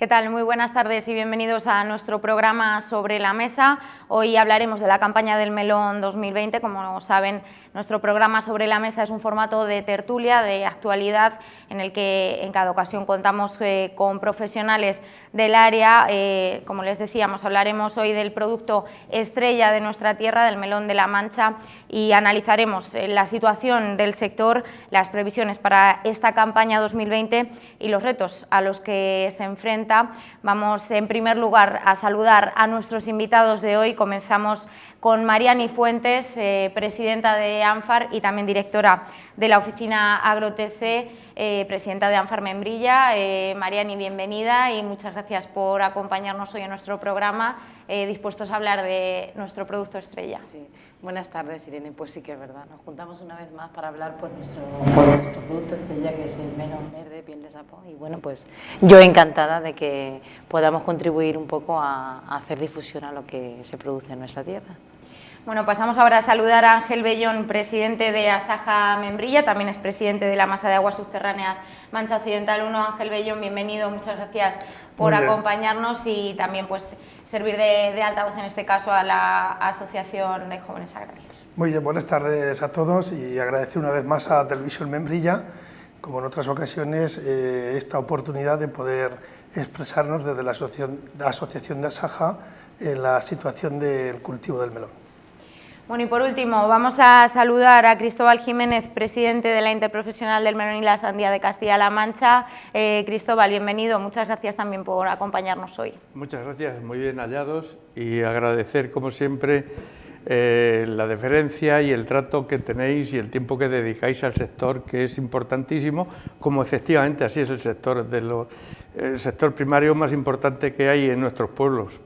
¿Qué tal? Muy buenas tardes y bienvenidos a nuestro programa Sobre la Mesa. Hoy hablaremos de la campaña del melón 2020. Como saben, nuestro programa Sobre la Mesa es un formato de tertulia, de actualidad, en el que en cada ocasión contamos con profesionales del área. Como les decíamos, hablaremos hoy del producto estrella de nuestra tierra, del melón de la Mancha, y analizaremos la situación del sector, las previsiones para esta campaña 2020 y los retos a los que se enfrenta. Vamos en primer lugar a saludar a nuestros invitados de hoy. Comenzamos con Mariani Fuentes, presidenta de ANFAR y también directora de la oficina AgroTC, presidenta de ANFAR Membrilla. Mariani, bienvenida y muchas gracias por acompañarnos hoy en nuestro programa, dispuestos a hablar de nuestro producto estrella. Sí. Buenas tardes, Irene. Pues sí que es verdad, nos juntamos una vez más para hablar por nuestro producto estrella, que es el melón verde, piel de sapo, y bueno, pues yo encantada de que podamos contribuir un poco a hacer difusión a lo que se produce en nuestra tierra. Bueno, pasamos ahora a saludar a Ángel Bellón, presidente de Asaja Membrilla, también es presidente de la Masa de Aguas Subterráneas Mancha Occidental 1. Ángel Bellón, bienvenido, muchas gracias por acompañarnos y también pues servir de altavoz en este caso a la Asociación de Jóvenes Agrarios. Muy bien, buenas tardes a todos y agradecer una vez más a Televisión Membrilla, como en otras ocasiones, esta oportunidad de poder expresarnos desde la Asociación de Asaja en la situación del cultivo del melón. Bueno, y por último, vamos a saludar a Cristóbal Jiménez, presidente de la Interprofesional del Melón y la Sandía de Castilla-La Mancha. Cristóbal, bienvenido, muchas gracias también por acompañarnos hoy. Muchas gracias, muy bien hallados, y agradecer, como siempre, la deferencia y el trato que tenéis y el tiempo que dedicáis al sector, que es importantísimo, como efectivamente así es el sector, el sector primario más importante que hay en nuestros pueblos.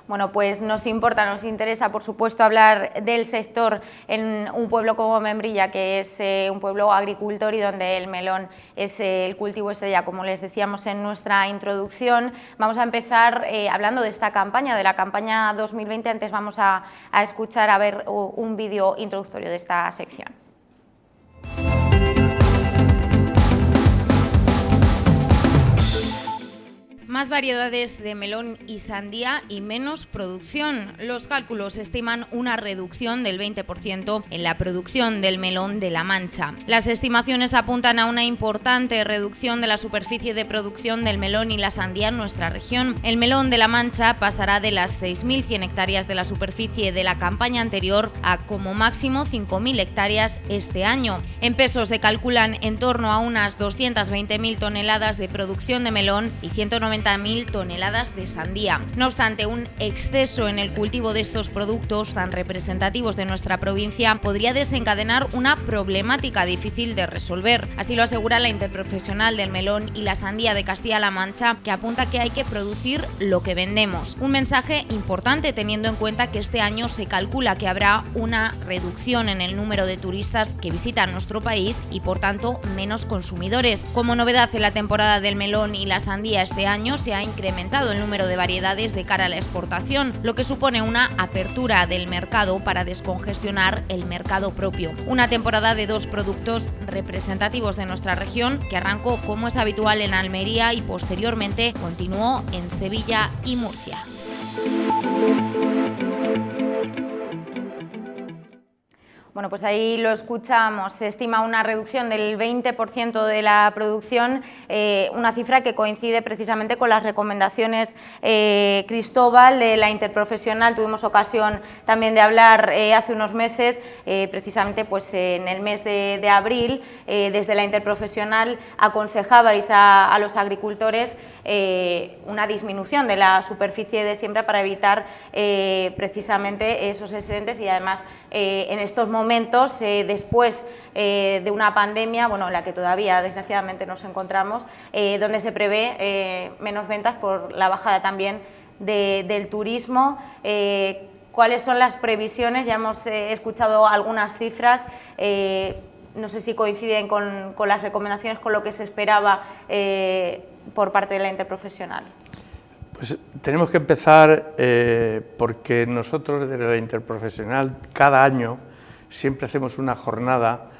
Bueno, pues nos interesa, por supuesto, hablar del sector en un pueblo como Membrilla, que es un pueblo agricultor y donde el melón es el cultivo estrella, como les decíamos en nuestra introducción. Vamos a empezar hablando de esta campaña, de la campaña 2020. Antes vamos a escuchar, a ver un vídeo introductorio de esta sección. Más variedades de melón y sandía y menos producción. Los cálculos estiman una reducción del 20% en la producción del melón de la Mancha. Las estimaciones apuntan a una importante reducción de la superficie de producción del melón y la sandía en nuestra región. El melón de la Mancha pasará de las 6.100 hectáreas de la superficie de la campaña anterior a como máximo 5.000 hectáreas este año. En peso se calculan en torno a unas 220.000 toneladas de producción de melón y 190.000 toneladas de sandía. No obstante, un exceso en el cultivo de estos productos tan representativos de nuestra provincia podría desencadenar una problemática difícil de resolver. Así lo asegura la Interprofesional del Melón y la Sandía de Castilla-La Mancha, que apunta que hay que producir lo que vendemos. Un mensaje importante teniendo en cuenta que este año se calcula que habrá una reducción en el número de turistas que visitan nuestro país y, por tanto, menos consumidores. Como novedad en la temporada del melón y la sandía este año, se ha incrementado el número de variedades de cara a la exportación, lo que supone una apertura del mercado para descongestionar el mercado propio. Una temporada de dos productos representativos de nuestra región que arrancó, como es habitual, en Almería y posteriormente continuó en Sevilla y Murcia. Bueno, pues ahí lo escuchamos, se estima una reducción del 20% de la producción, una cifra que coincide precisamente con las recomendaciones, Cristóbal, de la Interprofesional. Tuvimos ocasión también de hablar hace unos meses, precisamente pues en el mes de abril, desde la Interprofesional aconsejabais a los agricultores una disminución de la superficie de siembra para evitar precisamente esos excedentes y además en estos momentos, después de una pandemia, bueno, en la que todavía desgraciadamente nos encontramos, donde se prevé menos ventas por la bajada también del turismo. ¿Cuáles son las previsiones? Ya hemos escuchado algunas cifras. No sé si coinciden con las recomendaciones, con lo que se esperaba por parte de la Interprofesional. Pues tenemos que empezar porque nosotros desde la Interprofesional cada año siempre hacemos una jornada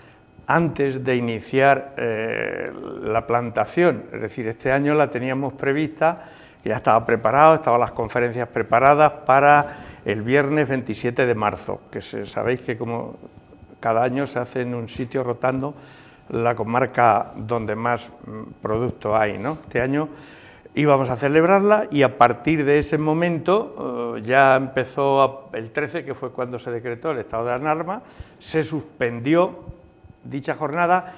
antes de iniciar la plantación. Es decir, este año la teníamos prevista, ya estaba preparado, estaban las conferencias preparadas para el viernes 27 de marzo, que sabéis que como cada año se hace en un sitio rotando la comarca donde más producto hay, ¿no? Este año íbamos a celebrarla y a partir de ese momento ya empezó el 13, que fue cuando se decretó el estado de alarma, se suspendió dicha jornada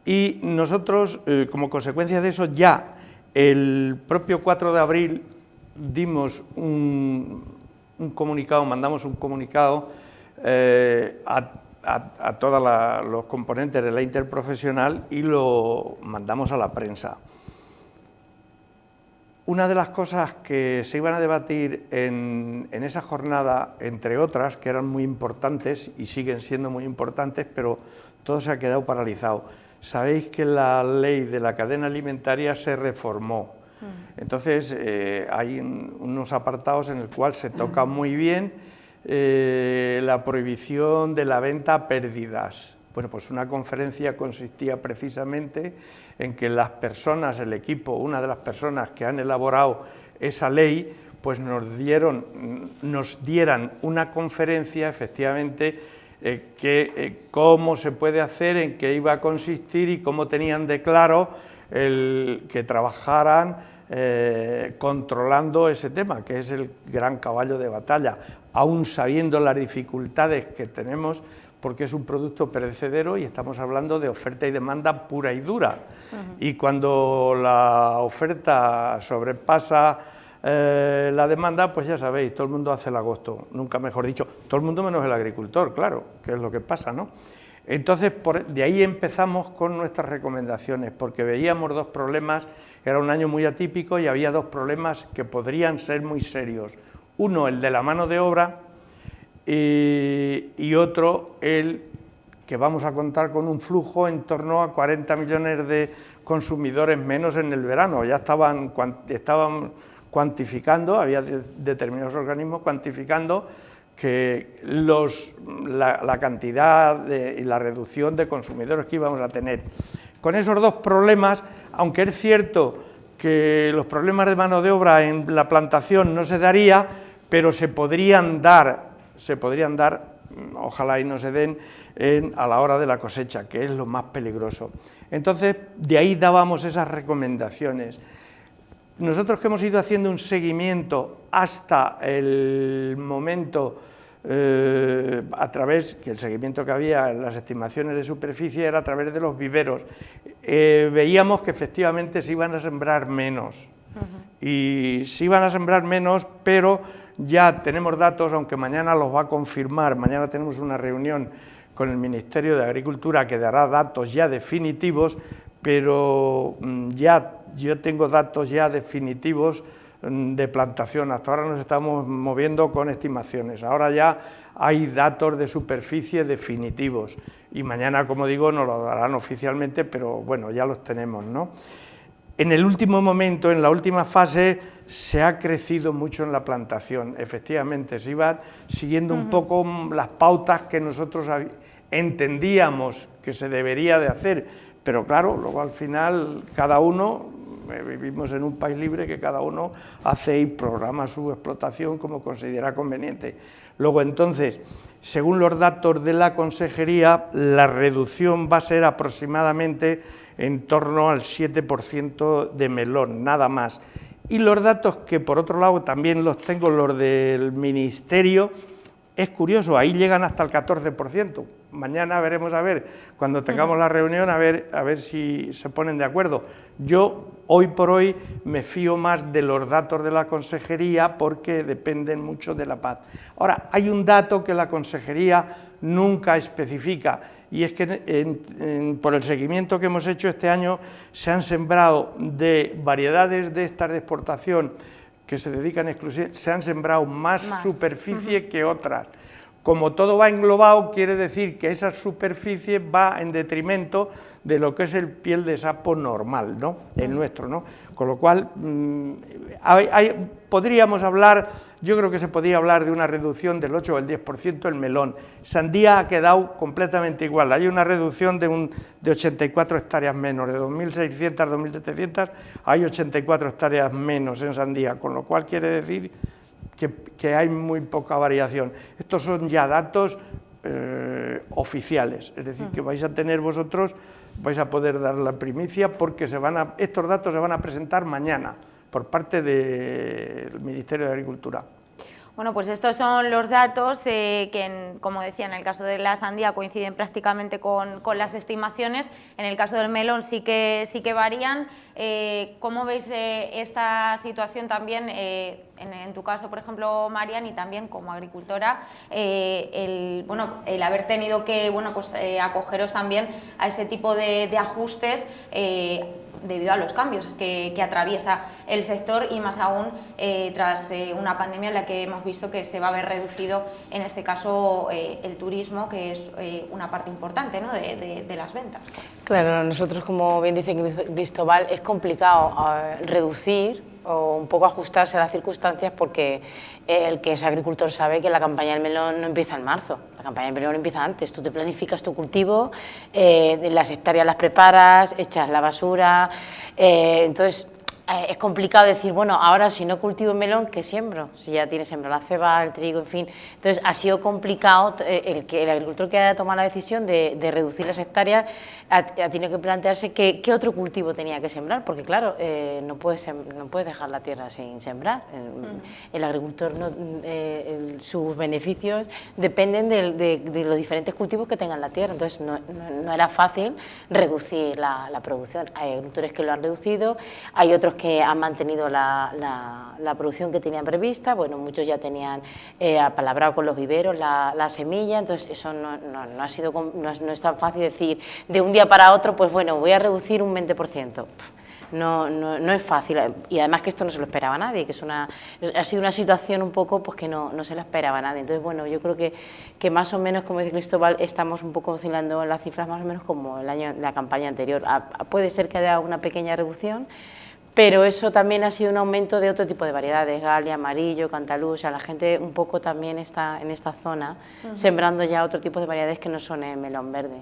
y nosotros, como consecuencia de eso, ya el propio 4 de abril dimos un comunicado, mandamos un comunicado a todos los componentes de la interprofesional y lo mandamos a la prensa. Una de las cosas que se iban a debatir en esa jornada, entre otras, que eran muy importantes y siguen siendo muy importantes, pero todo se ha quedado paralizado. Sabéis que la ley de la cadena alimentaria se reformó. Entonces, hay unos apartados en el cual se toca muy bien la prohibición de la venta a pérdidas. Bueno, pues una conferencia consistía precisamente en que las personas, el equipo, una de las personas que han elaborado esa ley, pues nos dieran una conferencia, efectivamente, cómo se puede hacer, en qué iba a consistir y cómo tenían de claro que trabajaran controlando ese tema, que es el gran caballo de batalla, aún sabiendo las dificultades que tenemos, porque es un producto perecedero y estamos hablando de oferta y demanda pura y dura. Y cuando la oferta sobrepasa la demanda, pues ya sabéis, todo el mundo hace el agosto, nunca mejor dicho, todo el mundo menos el agricultor, claro, que es lo que pasa, ¿no? Entonces, de ahí empezamos con nuestras recomendaciones, porque veíamos dos problemas, era un año muy atípico y había dos problemas que podrían ser muy serios. Uno, el de la mano de obra, y otro, el que vamos a contar con un flujo en torno a 40 millones de consumidores menos en el verano. Ya estaban cuantificando, había determinados organismos cuantificando que la cantidad y la reducción de consumidores que íbamos a tener. Con esos dos problemas, aunque es cierto que los problemas de mano de obra en la plantación no se daría, pero se podrían dar, ojalá y no se den, a la hora de la cosecha, que es lo más peligroso. Entonces, de ahí dábamos esas recomendaciones. Nosotros que hemos ido haciendo un seguimiento hasta el momento, a través, que el seguimiento que había en las estimaciones de superficie era a través de los viveros, veíamos que efectivamente se iban a sembrar menos. Y se iban a sembrar menos, pero ya tenemos datos, aunque mañana los va a confirmar, mañana tenemos una reunión con el Ministerio de Agricultura que dará datos ya definitivos, pero yo tengo datos ya definitivos de plantación. Hasta ahora nos estamos moviendo con estimaciones, ahora ya hay datos de superficie definitivos y mañana, como digo, nos lo darán oficialmente, pero bueno, ya los tenemos, ¿no? En el último momento, en la última fase, se ha crecido mucho en la plantación, efectivamente, se iban siguiendo un poco las pautas que nosotros entendíamos que se debería de hacer, pero claro, luego al final cada uno, vivimos en un país libre que cada uno hace y programa su explotación como considera conveniente. Luego entonces, según los datos de la Consejería, la reducción va a ser aproximadamente en torno al 7% de melón, nada más. Y los datos que por otro lado también los tengo, los del Ministerio, es curioso, ahí llegan hasta el 14%. Mañana veremos, a ver, cuando tengamos la reunión, a ver si se ponen de acuerdo. Yo, hoy por hoy, me fío más de los datos de la Consejería porque dependen mucho de la paz. Ahora, hay un dato que la Consejería nunca especifica, y es que por el seguimiento que hemos hecho este año, se han sembrado de variedades de estas de exportación que se dedican exclusivamente, se han sembrado más superficie que otras, como todo va englobado, quiere decir que esa superficie va en detrimento de lo que es el piel de sapo normal, ¿no? El nuestro, ¿no? Con lo cual, podríamos hablar, yo creo que se podría hablar de una reducción del 8 o el 10% el melón. Sandía ha quedado completamente igual, hay una reducción de 84 hectáreas menos, de 2.600 a 2.700 hay 84 hectáreas menos en sandía, con lo cual quiere decir que hay muy poca variación. Estos son ya datos oficiales, es decir, que vais a tener vosotros, vais a poder dar la primicia porque estos datos se van a presentar mañana por parte del Ministerio de Agricultura. Bueno, pues estos son los datos que, como decía, en el caso de la sandía coinciden prácticamente con las estimaciones. En el caso del melón sí que varían. ¿Cómo veis esta situación también, en tu caso, por ejemplo, Marian, y también como agricultora, el haber tenido que acogeros también a ese tipo de ajustes debido a los cambios que atraviesa el sector y más aún tras una pandemia en la que hemos visto que se va a ver reducido, en este caso, el turismo, que es una parte importante, ¿no?, de las ventas? Claro, nosotros, como bien dice Cristóbal, es complicado reducir o un poco ajustarse a las circunstancias porque el que es agricultor sabe que la campaña del melón no empieza en marzo, la campaña del melón empieza antes. Tú te planificas tu cultivo, las hectáreas las preparas, echas la basura, entonces es complicado decir, bueno, ahora si no cultivo melón, ¿qué siembro? Si ya tienes sembrado la ceba, el trigo, en fin. Entonces ha sido complicado el agricultor que haya tomado la decisión de reducir las hectáreas ha tenido que plantearse qué otro cultivo tenía que sembrar, porque claro, no puedes dejar la tierra sin sembrar. El agricultor, sus beneficios dependen de los diferentes cultivos que tenga en la tierra, entonces no era fácil reducir la producción. Hay agricultores que lo han reducido, hay otros que han mantenido la producción que tenían prevista, bueno, muchos ya tenían apalabrado con los viveros la semilla, entonces eso no es tan fácil decir de un día para otro, pues bueno, voy a reducir un 20%. No es fácil, y además que esto no se lo esperaba a nadie, que ha sido una situación un poco pues que no se la esperaba a nadie. Entonces, bueno, yo creo que más o menos, como dice Cristóbal, estamos un poco oscilando en las cifras más o menos como la campaña anterior. Puede ser que haya una pequeña reducción, pero eso también ha sido un aumento de otro tipo de variedades, galia, amarillo, cantalú, o sea, la gente un poco también está en esta zona sembrando ya otro tipo de variedades que no son el melón verde.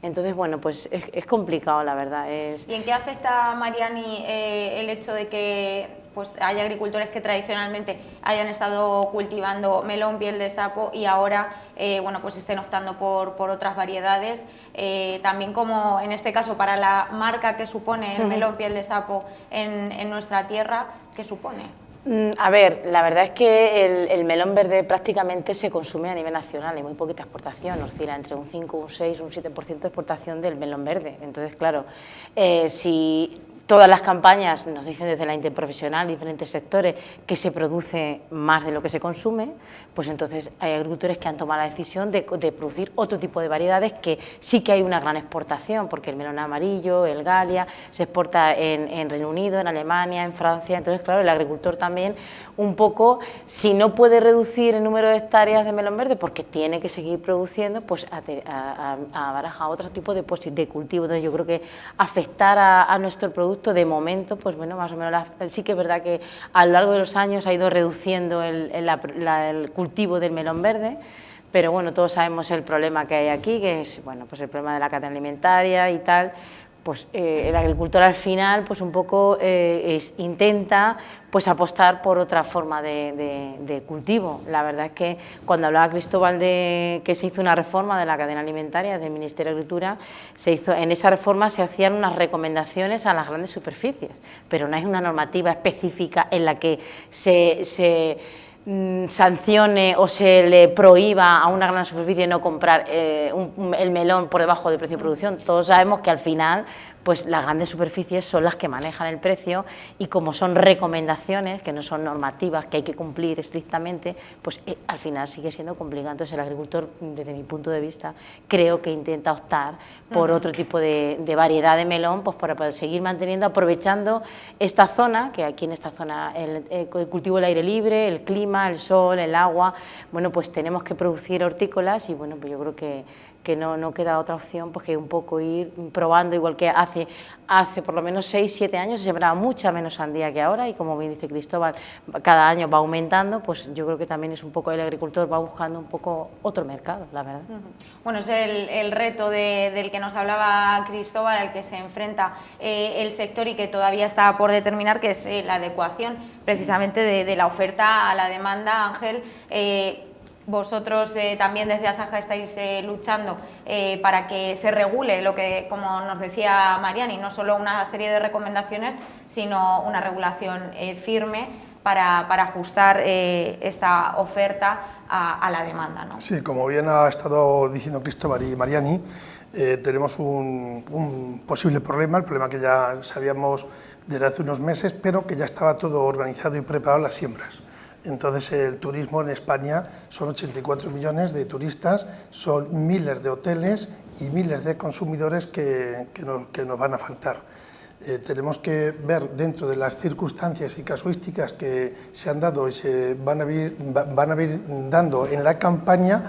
Entonces, bueno, pues es complicado, la verdad. ¿Y en qué afecta, Mariani, el hecho de que pues haya agricultores que tradicionalmente hayan estado cultivando melón, piel de sapo y ahora pues estén optando por otras variedades? También, como en este caso para la marca que supone el melón, piel de sapo en nuestra tierra, ¿qué supone? A ver, la verdad es que el melón verde prácticamente se consume a nivel nacional, hay muy poquita exportación, oscila entre un 5, un 6, un 7% de exportación del melón verde. Entonces, claro, si todas las campañas nos dicen desde la interprofesional, diferentes sectores, que se produce más de lo que se consume, pues entonces hay agricultores que han tomado la decisión de producir otro tipo de variedades, que sí que hay una gran exportación, porque el melón amarillo, el galia, se exporta en Reino Unido, en Alemania, en Francia. Entonces, claro, el agricultor también un poco, si no puede reducir el número de hectáreas de melón verde porque tiene que seguir produciendo, pues a barajar otro tipo de cultivo. Entonces, yo creo que afectar a nuestro producto de momento, pues bueno, más o menos sí que es verdad que a lo largo de los años ha ido reduciendo el cultivo del melón verde, pero bueno, todos sabemos el problema que hay aquí, que es, bueno, pues el problema de la cadena alimentaria y tal. Pues el agricultor al final pues un poco intenta pues apostar por otra forma de cultivo. La verdad es que cuando hablaba Cristóbal de que se hizo una reforma de la cadena alimentaria del Ministerio de Agricultura, en esa reforma se hacían unas recomendaciones a las grandes superficies, pero no hay una normativa específica en la que se sancione o se le prohíba a una gran superficie no comprar el melón por debajo del precio de producción. Todos sabemos que al final pues las grandes superficies son las que manejan el precio, y como son recomendaciones, que no son normativas, que hay que cumplir estrictamente, pues al final sigue siendo complicado. Entonces el agricultor, desde mi punto de vista, creo que intenta optar por otro tipo de variedad de melón, pues para poder seguir manteniendo, aprovechando esta zona, que aquí en esta zona el cultivo del aire libre, el clima, el sol, el agua, bueno, pues tenemos que producir hortícolas, y bueno, pues yo creo que no queda otra opción pues que un poco ir probando, igual que hace por lo menos 6-7 años se sembraba mucha menos sandía que ahora, y como bien dice Cristóbal, cada año va aumentando, pues yo creo que también es un poco, el agricultor va buscando un poco otro mercado, la verdad. Bueno, es el reto del que nos hablaba Cristóbal, al que se enfrenta el sector y que todavía está por determinar, que es la adecuación precisamente de la oferta a la demanda. Ángel, vosotros también desde Asaja estáis luchando para que se regule lo que, como nos decía Mariani, no solo una serie de recomendaciones, sino una regulación firme para ajustar esta oferta a la demanda, ¿no? Sí, como bien ha estado diciendo Cristóbal y Mariani, tenemos un posible problema, el problema que ya sabíamos desde hace unos meses, pero que ya estaba todo organizado y preparado, las siembras. Entonces el turismo en España son 84 millones de turistas, son miles de hoteles y miles de consumidores que nos van a faltar. Tenemos que ver, dentro de las circunstancias y casuísticas que se han dado y se van a ir dando en la campaña,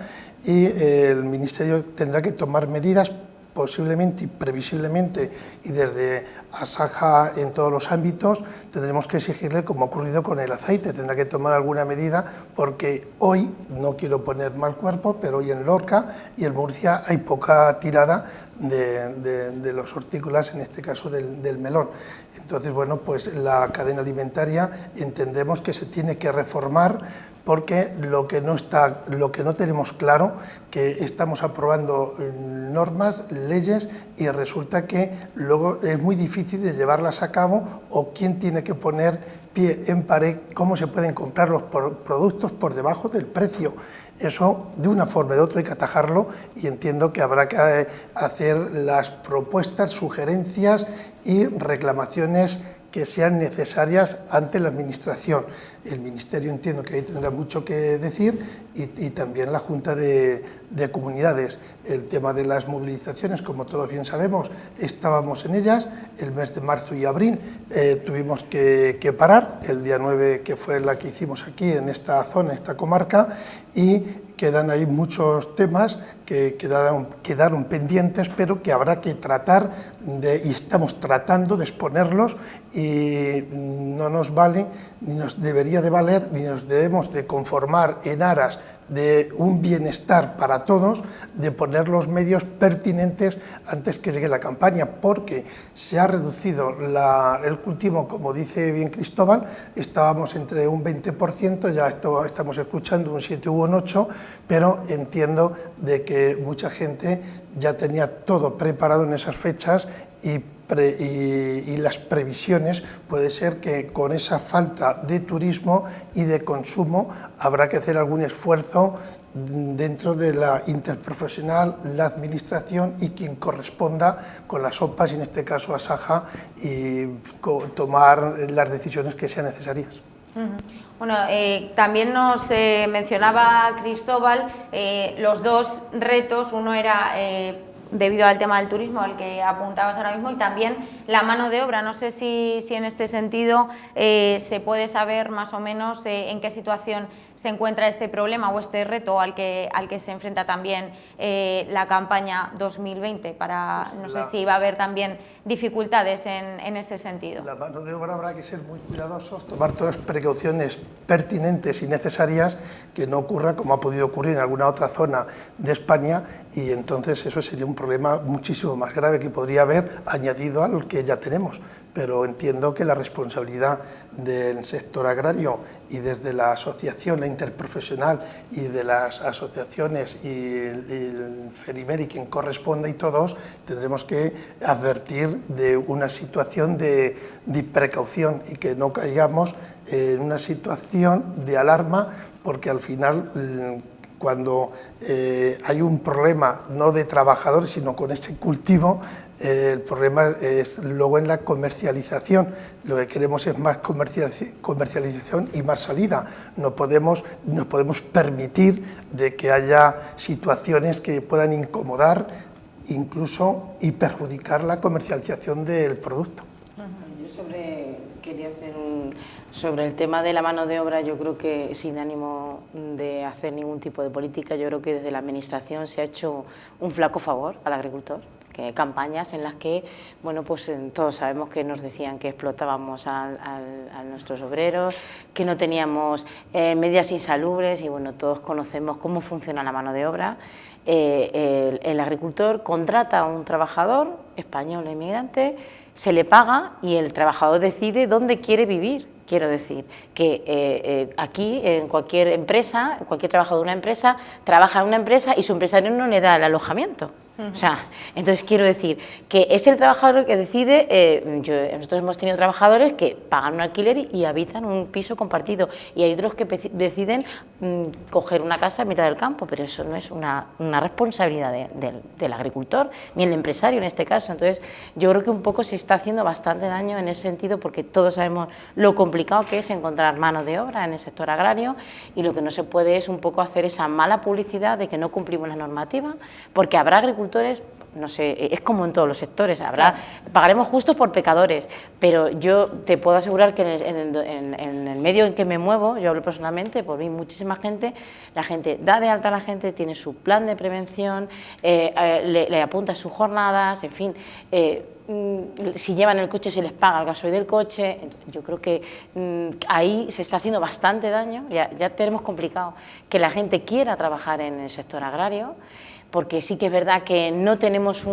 y el Ministerio tendrá que tomar medidas posiblemente y previsiblemente, y desde Asaja en todos los ámbitos tendremos que exigirle, como ha ocurrido con el aceite, tendrá que tomar alguna medida, porque hoy, no quiero poner mal cuerpo, pero hoy en Lorca y en Murcia hay poca tirada de los hortícolas, en este caso del melón. Entonces, bueno, pues la cadena alimentaria entendemos que se tiene que reformar, porque lo que no tenemos claro, que estamos aprobando normas, leyes, y resulta que luego es muy difícil de llevarlas a cabo, o quién tiene que poner pie en pared, cómo se pueden comprar los productos por debajo del precio. Eso, de una forma o de otra, hay que atajarlo, y entiendo que habrá que hacer las propuestas, sugerencias y reclamaciones que sean necesarias ante la Administración. El Ministerio, entiendo que ahí tendrá mucho que decir, y también la Junta de Comunidades. El tema de las movilizaciones, como todos bien sabemos, estábamos en ellas. El mes de marzo y abril tuvimos que parar, el día 9, que fue la que hicimos aquí en esta zona, esta comarca, y quedan ahí muchos temas que quedaron pendientes, pero que habrá que tratar y estamos tratando de exponerlos, y no nos vale, ni nos debería de valer, ni nos debemos de conformar en aras de un bienestar para todos, de poner los medios pertinentes antes que llegue la campaña, porque se ha reducido el cultivo, como dice bien Cristóbal, estábamos entre un 20%, ya estamos escuchando un 7 u un 8%, pero entiendo de que mucha gente ya tenía todo preparado en esas fechas, y las previsiones puede ser que con esa falta de turismo y de consumo habrá que hacer algún esfuerzo dentro de la interprofesional, la administración y quien corresponda con las OPAs, y en este caso Asaja, y tomar las decisiones que sean necesarias. Bueno, también nos mencionaba Cristóbal los dos retos. Uno era debido al tema del turismo, al que apuntabas ahora mismo, y también la mano de obra. No sé si en este sentido se puede saber más o menos en qué situación se encuentra este problema o este reto al que se enfrenta también la campaña 2020, no sé si va a haber también dificultades en ese sentido. La mano de obra habrá que ser muy cuidadosos, tomar todas las precauciones pertinentes y necesarias, que no ocurra como ha podido ocurrir en alguna otra zona de España, y entonces eso sería un problema muchísimo más grave que podría haber añadido al que ya tenemos. Pero entiendo que la responsabilidad del sector agrario, y desde la asociación, la interprofesional, y de las asociaciones y el FERIMER y quien corresponda, y todos tendremos que advertir de una situación de precaución, y que no caigamos en una situación de alarma, porque al final, cuando hay un problema no de trabajadores, sino con ese cultivo, El problema es luego en la comercialización. Lo que queremos es más comercialización y más salida. No podemos permitir de que haya situaciones que puedan incomodar incluso y perjudicar la comercialización del producto. Yo quería hacer sobre el tema de la mano de obra. Yo creo que, sin ánimo de hacer ningún tipo de política, yo creo que desde la Administración se ha hecho un flaco favor al agricultor. Que hay campañas en las que, bueno, pues todos sabemos que nos decían que explotábamos a nuestros obreros, que no teníamos medidas insalubres, y bueno, todos conocemos cómo funciona la mano de obra. El agricultor contrata a un trabajador español e inmigrante, se le paga y el trabajador decide dónde quiere vivir. Quiero decir que aquí, en cualquier empresa, cualquier trabajador de una empresa, trabaja en una empresa y su empresario no le da el alojamiento. O sea, entonces quiero decir que es el trabajador que decide. Nosotros hemos tenido trabajadores que pagan un alquiler y habitan un piso compartido, y hay otros que deciden coger una casa en mitad del campo, pero eso no es una responsabilidad del agricultor ni el empresario en este caso. Entonces yo creo que un poco se está haciendo bastante daño en ese sentido, porque todos sabemos lo complicado que es encontrar mano de obra en el sector agrario, y lo que no se puede es un poco hacer esa mala publicidad de que no cumplimos la normativa, porque habrá agricultores, no sé, es como en todos los sectores, pagaremos justos por pecadores, pero yo te puedo asegurar que en el medio en que me muevo, yo hablo personalmente, por mí muchísima gente, la gente da de alta a la gente, tiene su plan de prevención, le apunta sus jornadas, en fin, si llevan el coche se les paga el gasoil del coche. Yo creo que ahí se está haciendo bastante daño. Ya tenemos complicado que la gente quiera trabajar en el sector agrario, porque sí que es verdad que no tenemos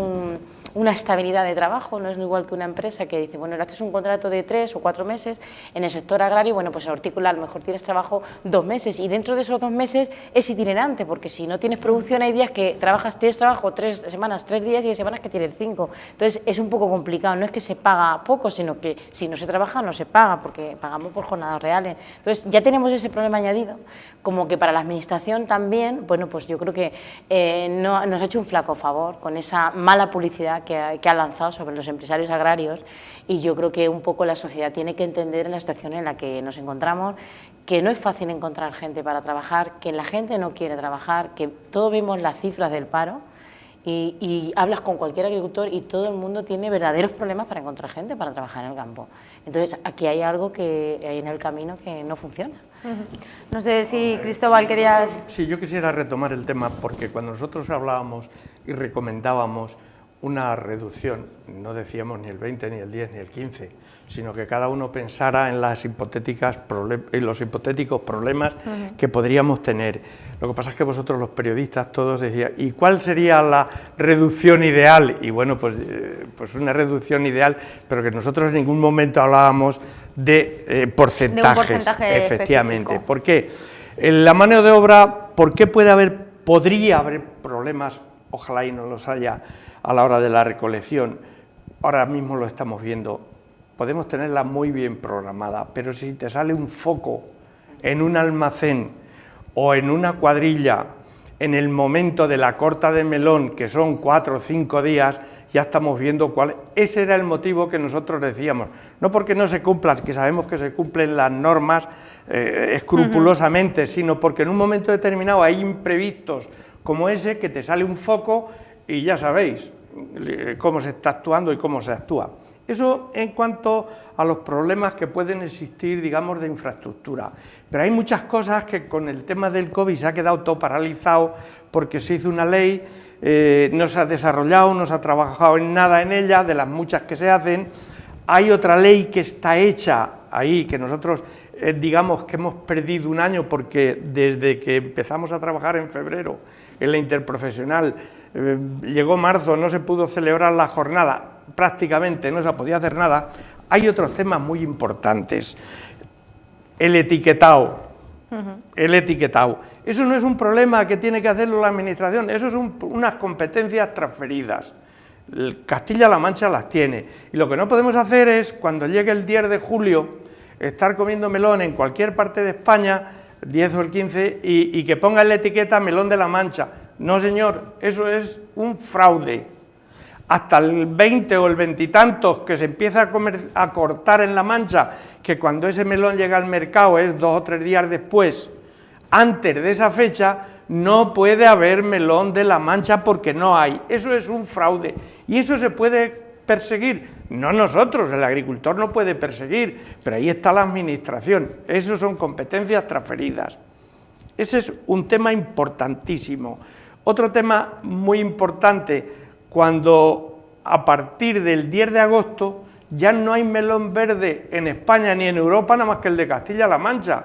una estabilidad de trabajo. No es igual que una empresa que dice, bueno, le haces un contrato de 3 o 4 meses, en el sector agrario, bueno, pues en hortícola a lo mejor tienes trabajo 2 meses, y dentro de esos 2 meses es itinerante, porque si no tienes producción hay días que tienes trabajo 3 semanas, 3 días, y hay semanas que tienes 5, entonces es un poco complicado. No es que se paga poco, sino que si no se trabaja no se paga, porque pagamos por jornadas reales. Entonces ya tenemos ese problema añadido, como que para la Administración también, bueno, pues yo creo que nos ha hecho un flaco favor con esa mala publicidad que ha lanzado sobre los empresarios agrarios, y yo creo que un poco la sociedad tiene que entender, en la situación en la que nos encontramos, que no es fácil encontrar gente para trabajar, que la gente no quiere trabajar, que todos vemos las cifras del paro, y hablas con cualquier agricultor y todo el mundo tiene verdaderos problemas para encontrar gente para trabajar en el campo. Entonces aquí hay algo que hay en el camino que no funciona. No sé si, Cristóbal, querías... Sí, yo quisiera retomar el tema, porque cuando nosotros hablábamos y recomendábamos una reducción, no decíamos ni el 20, ni el 10, ni el 15, sino que cada uno pensara en los hipotéticos problemas que podríamos tener. Lo que pasa es que vosotros, los periodistas, todos decían, ¿y cuál sería la reducción ideal? Y bueno, pues una reducción ideal, pero que nosotros en ningún momento hablábamos de porcentajes. De un porcentaje efectivamente. específico. ¿Por qué? En la mano de obra, ¿por qué podría haber problemas? Ojalá y no los haya a la hora de la recolección. Ahora mismo lo estamos viendo. Podemos tenerla muy bien programada, pero si te sale un foco en un almacén o en una cuadrilla en el momento de la corta de melón, que son 4 o 5 días, ya estamos viendo cuál. Ese era el motivo que nosotros decíamos. No porque no se cumplan, que sabemos que se cumplen las normas escrupulosamente, sino porque en un momento determinado hay imprevistos como ese, que te sale un foco y ya sabéis cómo se está actuando y cómo se actúa. Eso en cuanto a los problemas que pueden existir, digamos, de infraestructura. Pero hay muchas cosas que con el tema del COVID se ha quedado todo paralizado, porque se hizo una ley, no se ha desarrollado, no se ha trabajado en nada en ella, de las muchas que se hacen. Hay otra ley que está hecha ahí, que nosotros digamos que hemos perdido un año, porque desde que empezamos a trabajar en febrero en la interprofesional, llegó marzo, no se pudo celebrar la jornada, prácticamente no se podía hacer nada. Hay otros temas muy importantes. El etiquetado. El etiquetado. Eso no es un problema que tiene que hacerlo la Administración, eso son unas competencias transferidas. Castilla-La Mancha las tiene. Y lo que no podemos hacer es, cuando llegue el 10 de julio, estar comiendo melón en cualquier parte de España, 10 o el 15, y que ponga en la etiqueta melón de La Mancha. No, señor, eso es un fraude. hasta el 20 o el 20 y tantos, que se empieza a cortar en La Mancha, que cuando ese melón llega al mercado es 2 o 3 días después, antes de esa fecha, no puede haber melón de La Mancha porque no hay. Eso es un fraude y eso se puede perseguir, no nosotros, el agricultor no puede perseguir, pero ahí está la administración, eso son competencias transferidas. Ese es un tema importantísimo. Otro tema muy importante, cuando a partir del 10 de agosto ya no hay melón verde en España ni en Europa, nada más que el de Castilla-La Mancha.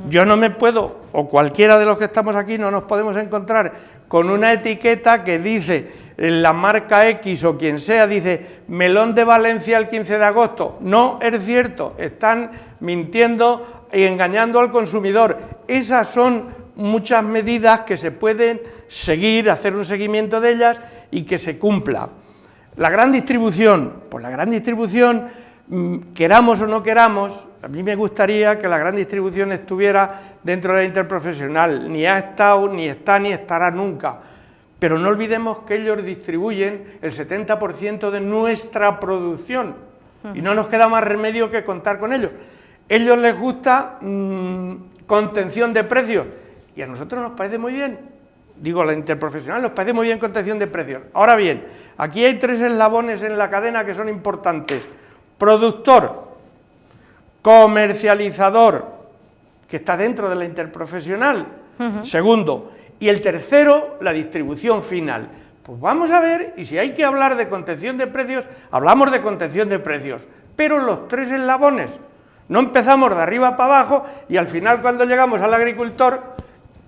Yo no me puedo, o cualquiera de los que estamos aquí, no nos podemos encontrar con una etiqueta que dice, la marca X o quien sea, dice, melón de Valencia el 15 de agosto. No es cierto, están mintiendo y engañando al consumidor. Esas son muchas medidas que se pueden seguir, hacer un seguimiento de ellas y que se cumpla. La gran distribución, pues la gran distribución, queramos o no queramos, a mí me gustaría que la gran distribución estuviera dentro de la interprofesional, ni ha estado, ni está, ni estará nunca, pero no olvidemos que ellos distribuyen el 70% de nuestra producción y no nos queda más remedio que contar con ellos. Ellos les gusta contención de precios y a nosotros nos parece muy bien, digo, a la interprofesional nos parece muy bien contención de precios. Ahora bien, aquí hay 3 eslabones en la cadena que son importantes: productor, comercializador, que está dentro de la interprofesional, segundo, y el tercero, la distribución final. Pues vamos a ver, y si hay que hablar de contención de precios, hablamos de contención de precios, pero los 3 eslabones, no empezamos de arriba para abajo y al final cuando llegamos al agricultor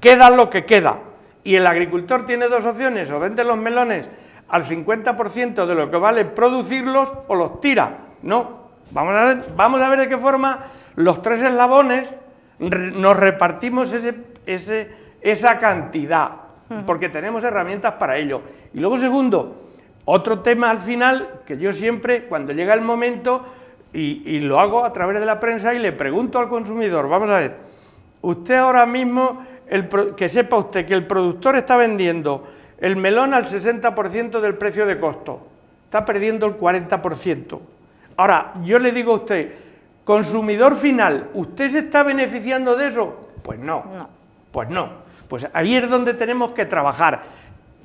queda lo que queda, y el agricultor tiene 2 opciones: o vende los melones al 50% de lo que vale producirlos o los tira. No, vamos a ver de qué forma los 3 eslabones nos repartimos esa cantidad, porque tenemos herramientas para ello. Y luego, segundo, otro tema al final, que yo siempre, cuando llega el momento, y lo hago a través de la prensa y le pregunto al consumidor, vamos a ver, usted ahora mismo, que sepa usted que el productor está vendiendo el melón al 60% del precio de costo, está perdiendo el 40%. Ahora, yo le digo a usted, consumidor final, ¿usted se está beneficiando de eso? Pues no, pues no. Pues ahí es donde tenemos que trabajar.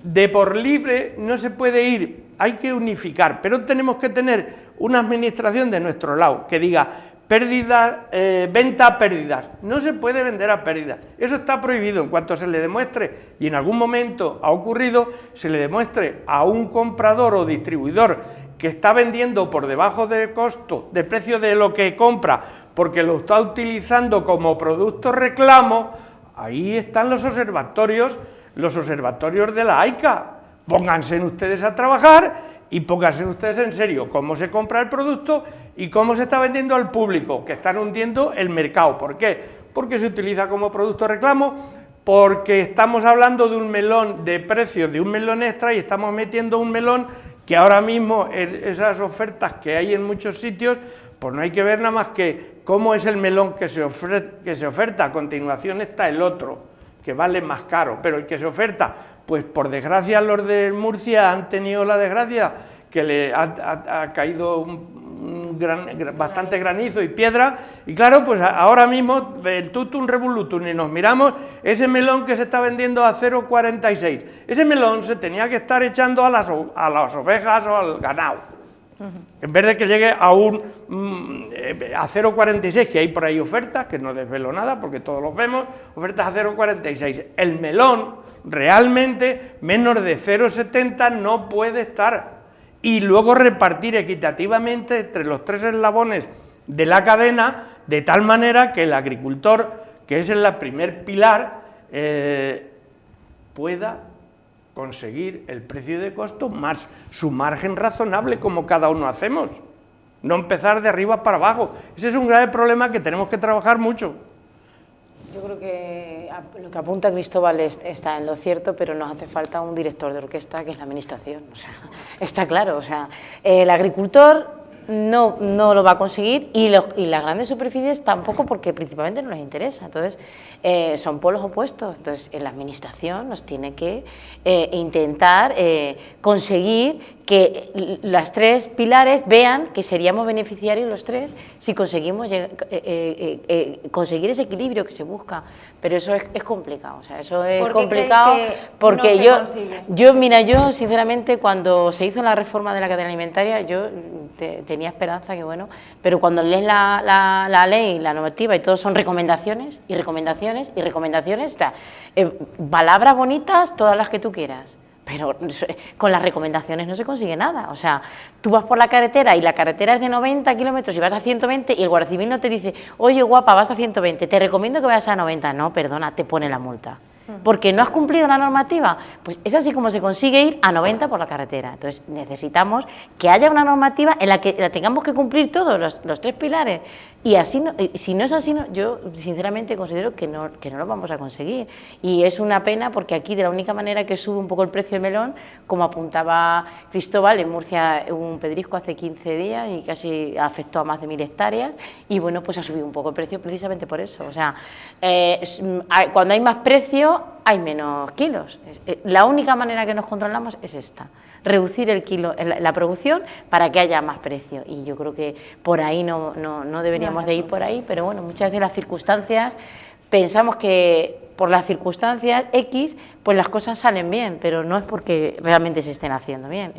De por libre no se puede ir, hay que unificar, pero tenemos que tener una administración de nuestro lado que diga pérdidas, venta a pérdidas. No se puede vender a pérdidas, eso está prohibido. En cuanto se le demuestre, y en algún momento ha ocurrido, se le demuestre a un comprador o distribuidor que está vendiendo por debajo de costo, de precio de lo que compra, porque lo está utilizando como producto reclamo, ahí están los observatorios de la AICA. Pónganse ustedes a trabajar y pónganse ustedes en serio cómo se compra el producto y cómo se está vendiendo al público, que están hundiendo el mercado. ¿Por qué? Porque se utiliza como producto reclamo, porque estamos hablando de un melón de precio, de un melón extra, y estamos metiendo un melón que ahora mismo, esas ofertas que hay en muchos sitios, pues no hay que ver nada más que cómo es el melón que se oferta, a continuación está el otro, que vale más caro, pero el que se oferta, pues por desgracia los de Murcia han tenido la desgracia que le ha caído bastante granizo y piedra, y claro, pues ahora mismo el tutum revolutum y nos miramos ese melón que se está vendiendo a 0,46, ese melón se tenía que estar echando a las ovejas o al ganado, en vez de que llegue a 0,46, que hay por ahí ofertas, que no desvelo nada porque todos los vemos, ofertas a 0,46, el melón realmente menos de 0,70 no puede estar, y luego repartir equitativamente entre los 3 eslabones de la cadena, de tal manera que el agricultor, que es el primer pilar, pueda conseguir el precio de costo más su margen razonable, como cada uno hacemos, no empezar de arriba para abajo. Ese es un grave problema que tenemos que trabajar mucho. Yo creo que lo que apunta Cristóbal está en lo cierto, pero nos hace falta un director de orquesta, que es la administración. O sea, está claro. O sea, el agricultor no lo va a conseguir y las grandes superficies tampoco, porque principalmente no les interesa. Entonces, son polos opuestos. Entonces, en la administración nos tiene que intentar conseguir que las tres pilares vean que seríamos beneficiarios los tres si conseguimos conseguir ese equilibrio que se busca. Pero eso es complicado, o sea, eso es complicado porque yo sinceramente cuando se hizo la reforma de la cadena alimentaria yo tenía esperanza que bueno, pero cuando lees la ley, la normativa y todo son recomendaciones y recomendaciones y recomendaciones, o sea, palabras bonitas todas las que tú quieras. Pero con las recomendaciones no se consigue nada, o sea, tú vas por la carretera y la carretera es de 90 kilómetros y vas a 120 y el guardia civil no te dice, oye guapa, vas a 120, te recomiendo que vayas a 90, no, perdona, te pone la multa. Porque no has cumplido la normativa, pues es así como se consigue ir a 90 por la carretera. Entonces necesitamos que haya una normativa en la que la tengamos que cumplir todos los tres pilares y así no, si no es así, yo sinceramente considero que no lo vamos a conseguir y es una pena porque aquí de la única manera que sube un poco el precio del melón, como apuntaba Cristóbal, en Murcia hubo un pedrisco hace 15 días y casi afectó a más de 1000 hectáreas y bueno, pues ha subido un poco el precio precisamente por eso, o sea, cuando hay más precio hay menos kilos. La única manera que nos controlamos es esta, reducir la producción para que haya más precio y yo creo que por ahí no deberíamos de ir por ahí, pero bueno, muchas veces las circunstancias, pensamos que por las circunstancias X, pues las cosas salen bien, pero no es porque realmente se estén haciendo bien.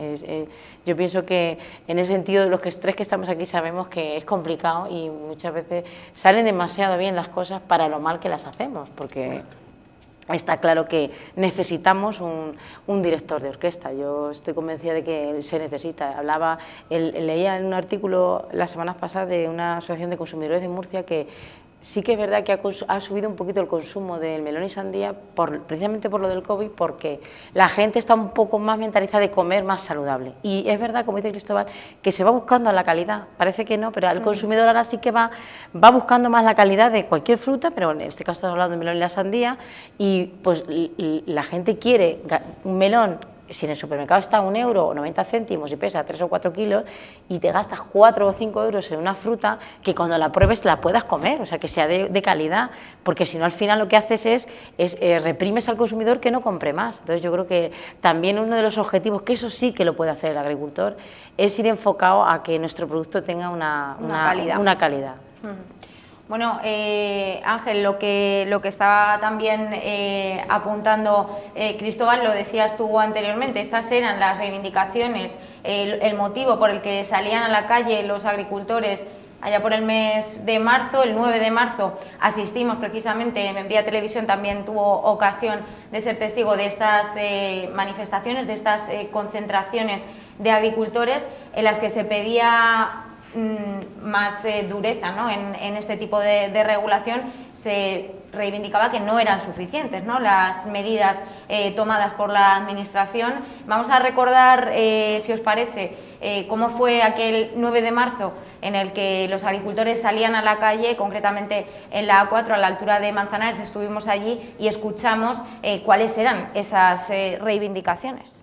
Yo pienso que en ese sentido los tres que estamos aquí sabemos que es complicado y muchas veces salen demasiado bien las cosas para lo mal que las hacemos, porque está claro que necesitamos un director de orquesta. Yo estoy convencida de que se necesita. Leía en un artículo las semanas pasadas de una asociación de consumidores de Murcia que sí que es verdad que ha subido un poquito el consumo del melón y sandía precisamente por lo del COVID, porque la gente está un poco más mentalizada de comer más saludable. Y es verdad, como dice Cristóbal, que se va buscando la calidad. Parece que no, pero el consumidor ahora sí que va buscando más la calidad de cualquier fruta, pero en este caso estamos hablando del melón y la sandía, y pues la gente quiere un melón. Si en el supermercado está a 1 euro o 90 céntimos y pesa 3 o 4 kilos y te gastas 4 o 5 euros en una fruta, que cuando la pruebes la puedas comer, o sea, que sea de calidad, porque si no al final lo que haces es reprimes al consumidor que no compre más. Entonces yo creo que también uno de los objetivos, que eso sí que lo puede hacer el agricultor, es ir enfocado a que nuestro producto tenga una calidad. Bueno, Ángel, lo que estaba también apuntando Cristóbal, lo decías tú anteriormente, estas eran las reivindicaciones, el motivo por el que salían a la calle los agricultores allá por el mes de marzo. El 9 de marzo asistimos precisamente, Membría Televisión también tuvo ocasión de ser testigo de estas manifestaciones, de estas concentraciones de agricultores en las que se pedía más dureza, ¿no? en este tipo de regulación. Se reivindicaba que no eran suficientes, ¿no?, las medidas tomadas por la Administración. Vamos a recordar, si os parece, cómo fue aquel 9 de marzo en el que los agricultores salían a la calle, concretamente en la A4 a la altura de Manzanares. Estuvimos allí y escuchamos cuáles eran esas reivindicaciones.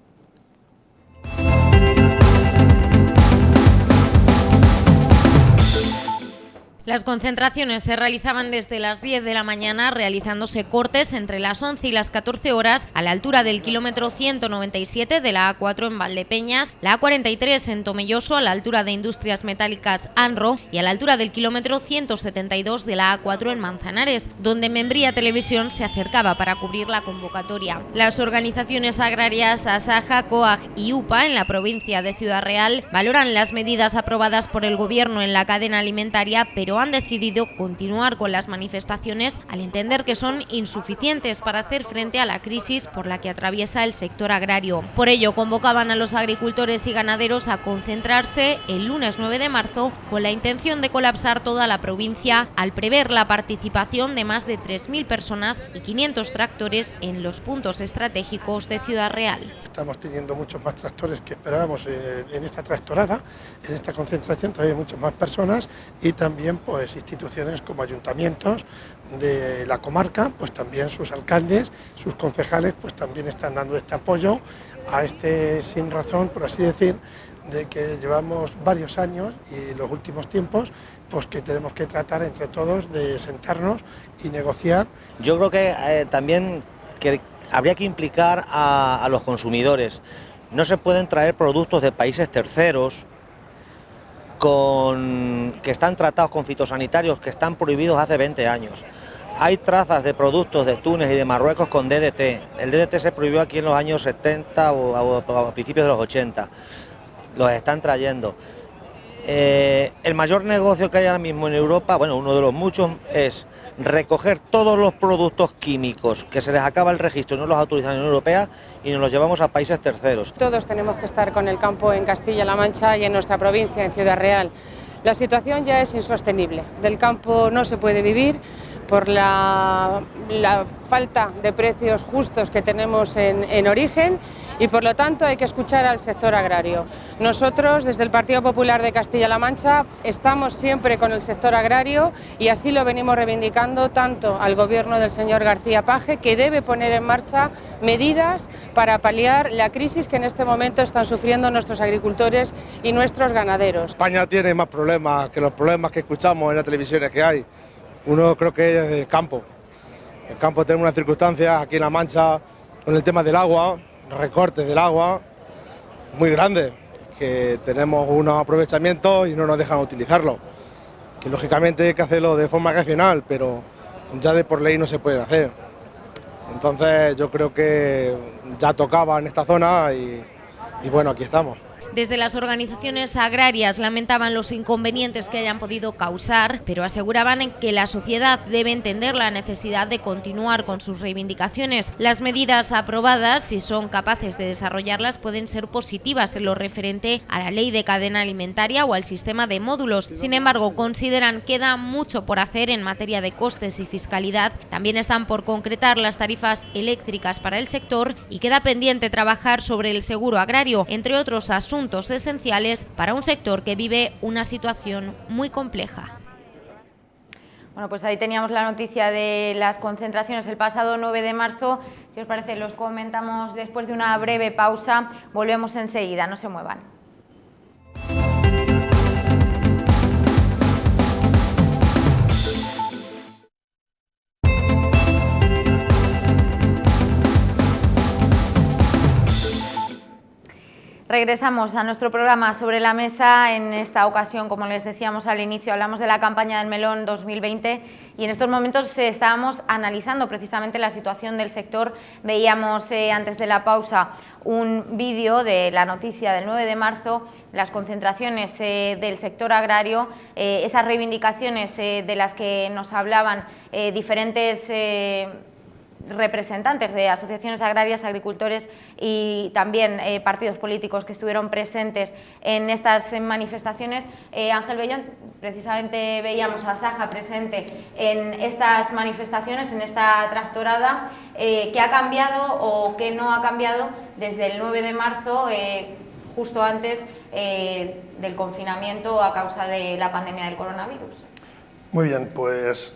Las concentraciones se realizaban desde las 10 de la mañana, realizándose cortes entre las 11 y las 14 horas a la altura del kilómetro 197 de la A4 en Valdepeñas, la A43 en Tomelloso a la altura de Industrias Metálicas Anro y a la altura del kilómetro 172 de la A4 en Manzanares, donde Membría Televisión se acercaba para cubrir la convocatoria. Las organizaciones agrarias Asaja, COAG y UPA en la provincia de Ciudad Real valoran las medidas aprobadas por el Gobierno en la cadena alimentaria, pero han decidido continuar con las manifestaciones al entender que son insuficientes para hacer frente a la crisis por la que atraviesa el sector agrario. Por ello, convocaban a los agricultores y ganaderos a concentrarse el lunes 9 de marzo con la intención de colapsar toda la provincia al prever la participación de más de 3.000 personas y 500 tractores en los puntos estratégicos de Ciudad Real. Estamos teniendo muchos más tractores que esperábamos en esta tractorada, en esta concentración, todavía hay muchas más personas y también pues instituciones como ayuntamientos de la comarca, pues también sus alcaldes, sus concejales, pues también están dando este apoyo a este sin razón, por así decir, de que llevamos varios años y los últimos tiempos, pues que tenemos que tratar entre todos de sentarnos y negociar. Yo creo que también que habría que implicar a los consumidores. No se pueden traer productos de países terceros que están tratados con fitosanitarios que están prohibidos hace 20 años. Hay trazas de productos de Túnez y de Marruecos con DDT. El DDT se prohibió aquí en los años 70 o a principios de los 80. Los están trayendo. El mayor negocio que hay ahora mismo en Europa, bueno, uno de los muchos, es recoger todos los productos químicos que se les acaba el registro y no los autorizan en la Unión Europea y nos los llevamos a países terceros. Todos tenemos que estar con el campo en Castilla-La Mancha y en nuestra provincia, en Ciudad Real. La situación ya es insostenible. Del campo no se puede vivir por la falta de precios justos que tenemos en origen y por lo tanto hay que escuchar al sector agrario. Nosotros desde el Partido Popular de Castilla-La Mancha estamos siempre con el sector agrario y así lo venimos reivindicando tanto al gobierno del señor García Page, que debe poner en marcha medidas para paliar la crisis que en este momento están sufriendo nuestros agricultores y nuestros ganaderos. España tiene más problemas que los problemas que escuchamos en las televisiones que hay. Uno creo que es el campo. El campo tenemos una circunstancia aquí en La Mancha con el tema del agua, los recortes del agua muy grandes, que tenemos unos aprovechamientos y no nos dejan utilizarlo. Que lógicamente hay que hacerlo de forma regional, pero ya de por ley no se puede hacer. Entonces yo creo que ya tocaba en esta zona y bueno, aquí estamos. Desde las organizaciones agrarias lamentaban los inconvenientes que hayan podido causar, pero aseguraban que la sociedad debe entender la necesidad de continuar con sus reivindicaciones. Las medidas aprobadas, si son capaces de desarrollarlas, pueden ser positivas en lo referente a la ley de cadena alimentaria o al sistema de módulos. Sin embargo, consideran que queda mucho por hacer en materia de costes y fiscalidad. También están por concretar las tarifas eléctricas para el sector y queda pendiente trabajar sobre el seguro agrario, entre otros asuntos esenciales para un sector que vive una situación muy compleja. Bueno, pues ahí teníamos la noticia de las concentraciones el pasado 9 de marzo. Si os parece, los comentamos después de una breve pausa. Volvemos enseguida, no se muevan. Regresamos a nuestro programa Sobre la Mesa. En esta ocasión, como les decíamos al inicio, hablamos de la campaña del melón 2020 y en estos momentos estábamos analizando precisamente la situación del sector. Veíamos antes de la pausa un vídeo de la noticia del 9 de marzo, las concentraciones del sector agrario, esas reivindicaciones de las que nos hablaban diferentes representantes de asociaciones agrarias, agricultores y también partidos políticos que estuvieron presentes en estas manifestaciones. Ángel Bellón, precisamente veíamos a Saja presente en estas manifestaciones, en esta tractorada. ¿Qué ha cambiado o qué no ha cambiado desde el 9 de marzo, justo antes del confinamiento a causa de la pandemia del coronavirus? Muy bien, pues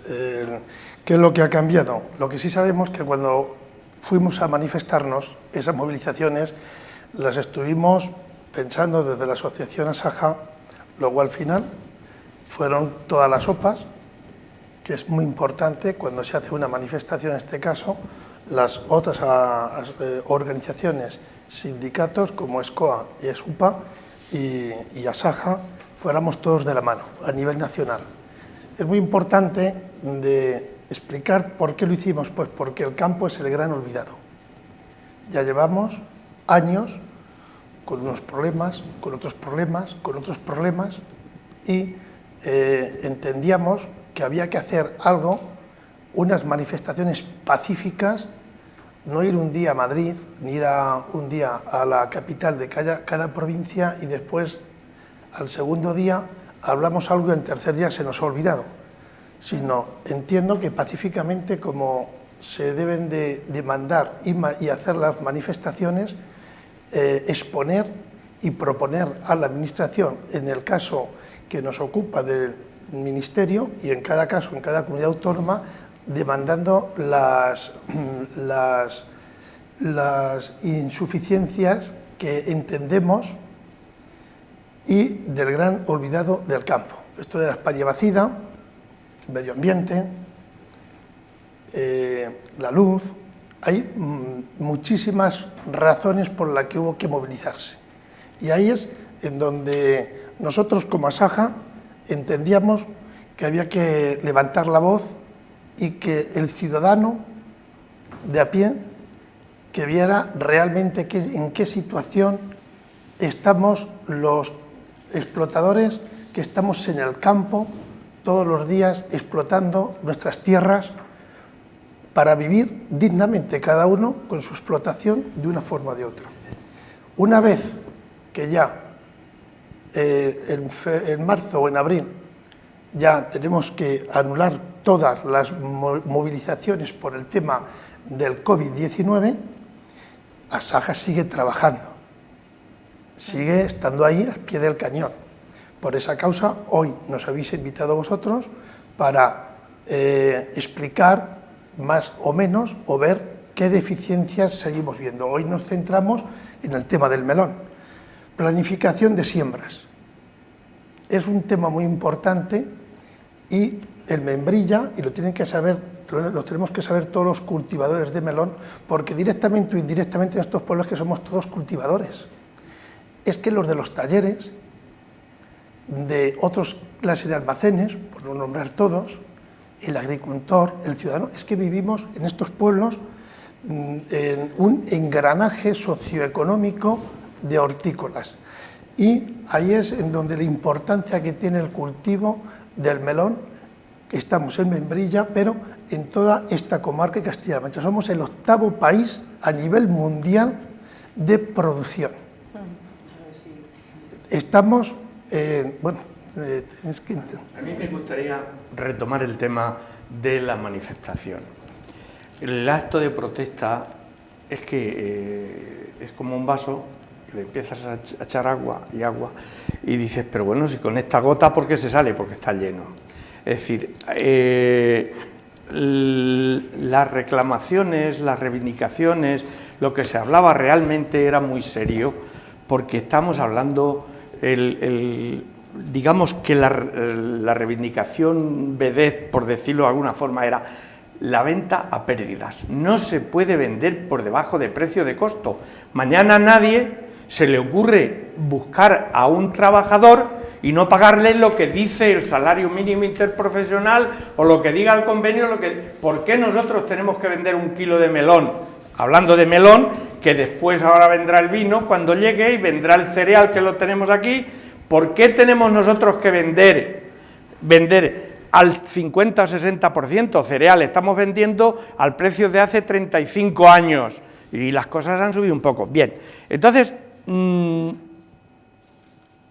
¿qué es lo que ha cambiado? Lo que sí sabemos es que cuando fuimos a manifestarnos, esas movilizaciones las estuvimos pensando desde la asociación Asaja, luego al final fueron todas las OPAs, que es muy importante cuando se hace una manifestación, en este caso, las otras organizaciones, sindicatos como ESCOA y ESUPA y Asaja, fuéramos todos de la mano a nivel nacional. Es muy importante de explicar por qué lo hicimos, pues porque el campo es el gran olvidado. Ya llevamos años con unos problemas, con otros problemas, con otros problemas y entendíamos que había que hacer algo, unas manifestaciones pacíficas, no ir un día a Madrid, ni ir un día a la capital de cada provincia y después al segundo día hablamos algo y el tercer día se nos ha olvidado, sino entiendo que pacíficamente, como se deben de demandar y hacer las manifestaciones, exponer y proponer a la Administración, en el caso que nos ocupa del Ministerio y en cada caso, en cada comunidad autónoma, demandando las insuficiencias que entendemos y del gran olvidado del campo. Esto de la España vacía, el medio ambiente, la luz. Hay muchísimas razones por las que hubo que movilizarse. Y ahí es en donde nosotros como Asaja entendíamos que había que levantar la voz y que el ciudadano de a pie que viera realmente en qué situación estamos los explotadores que estamos en el campo todos los días explotando nuestras tierras para vivir dignamente cada uno con su explotación de una forma o de otra. Una vez que ya en marzo o en abril ya tenemos que anular todas las movilizaciones por el tema del COVID-19, Asaja sigue trabajando, sigue estando ahí al pie del cañón. Por esa causa, hoy nos habéis invitado vosotros para explicar más o menos o ver qué deficiencias seguimos viendo. Hoy nos centramos en el tema del melón. Planificación de siembras. Es un tema muy importante y el membrilla, y lo tenemos que saber todos los cultivadores de melón, porque directamente o indirectamente en estos pueblos que somos todos cultivadores. Es que los de los talleres, de otras clases de almacenes, por no nombrar todos, el agricultor, el ciudadano, es que vivimos en estos pueblos en un engranaje socioeconómico de hortícolas. Y ahí es en donde la importancia que tiene el cultivo del melón, que estamos en Membrilla, pero en toda esta comarca de Castilla-La Mancha. Somos el 8º país a nivel mundial de producción. Estamos, A mí me gustaría retomar el tema de la manifestación. El acto de protesta es que es como un vaso que le empiezas a echar agua y dices, pero bueno, si con esta gota, ¿por qué se sale? Porque está lleno. Es decir, las reclamaciones, las reivindicaciones, lo que se hablaba realmente era muy serio, porque estamos hablando, digamos que la reivindicación vedette, por decirlo de alguna forma, era la venta a pérdidas. No se puede vender por debajo de precio de costo. Mañana a nadie se le ocurre buscar a un trabajador y no pagarle lo que dice el salario mínimo interprofesional o lo que diga el convenio. ¿Por qué nosotros tenemos que vender 1 kilo de melón? Hablando de melón, que después ahora vendrá el vino cuando llegue y vendrá el cereal que lo tenemos aquí. ¿Por qué tenemos nosotros que vender al 50 o 60% cereal? Estamos vendiendo al precio de hace 35 años y las cosas han subido un poco. Bien, entonces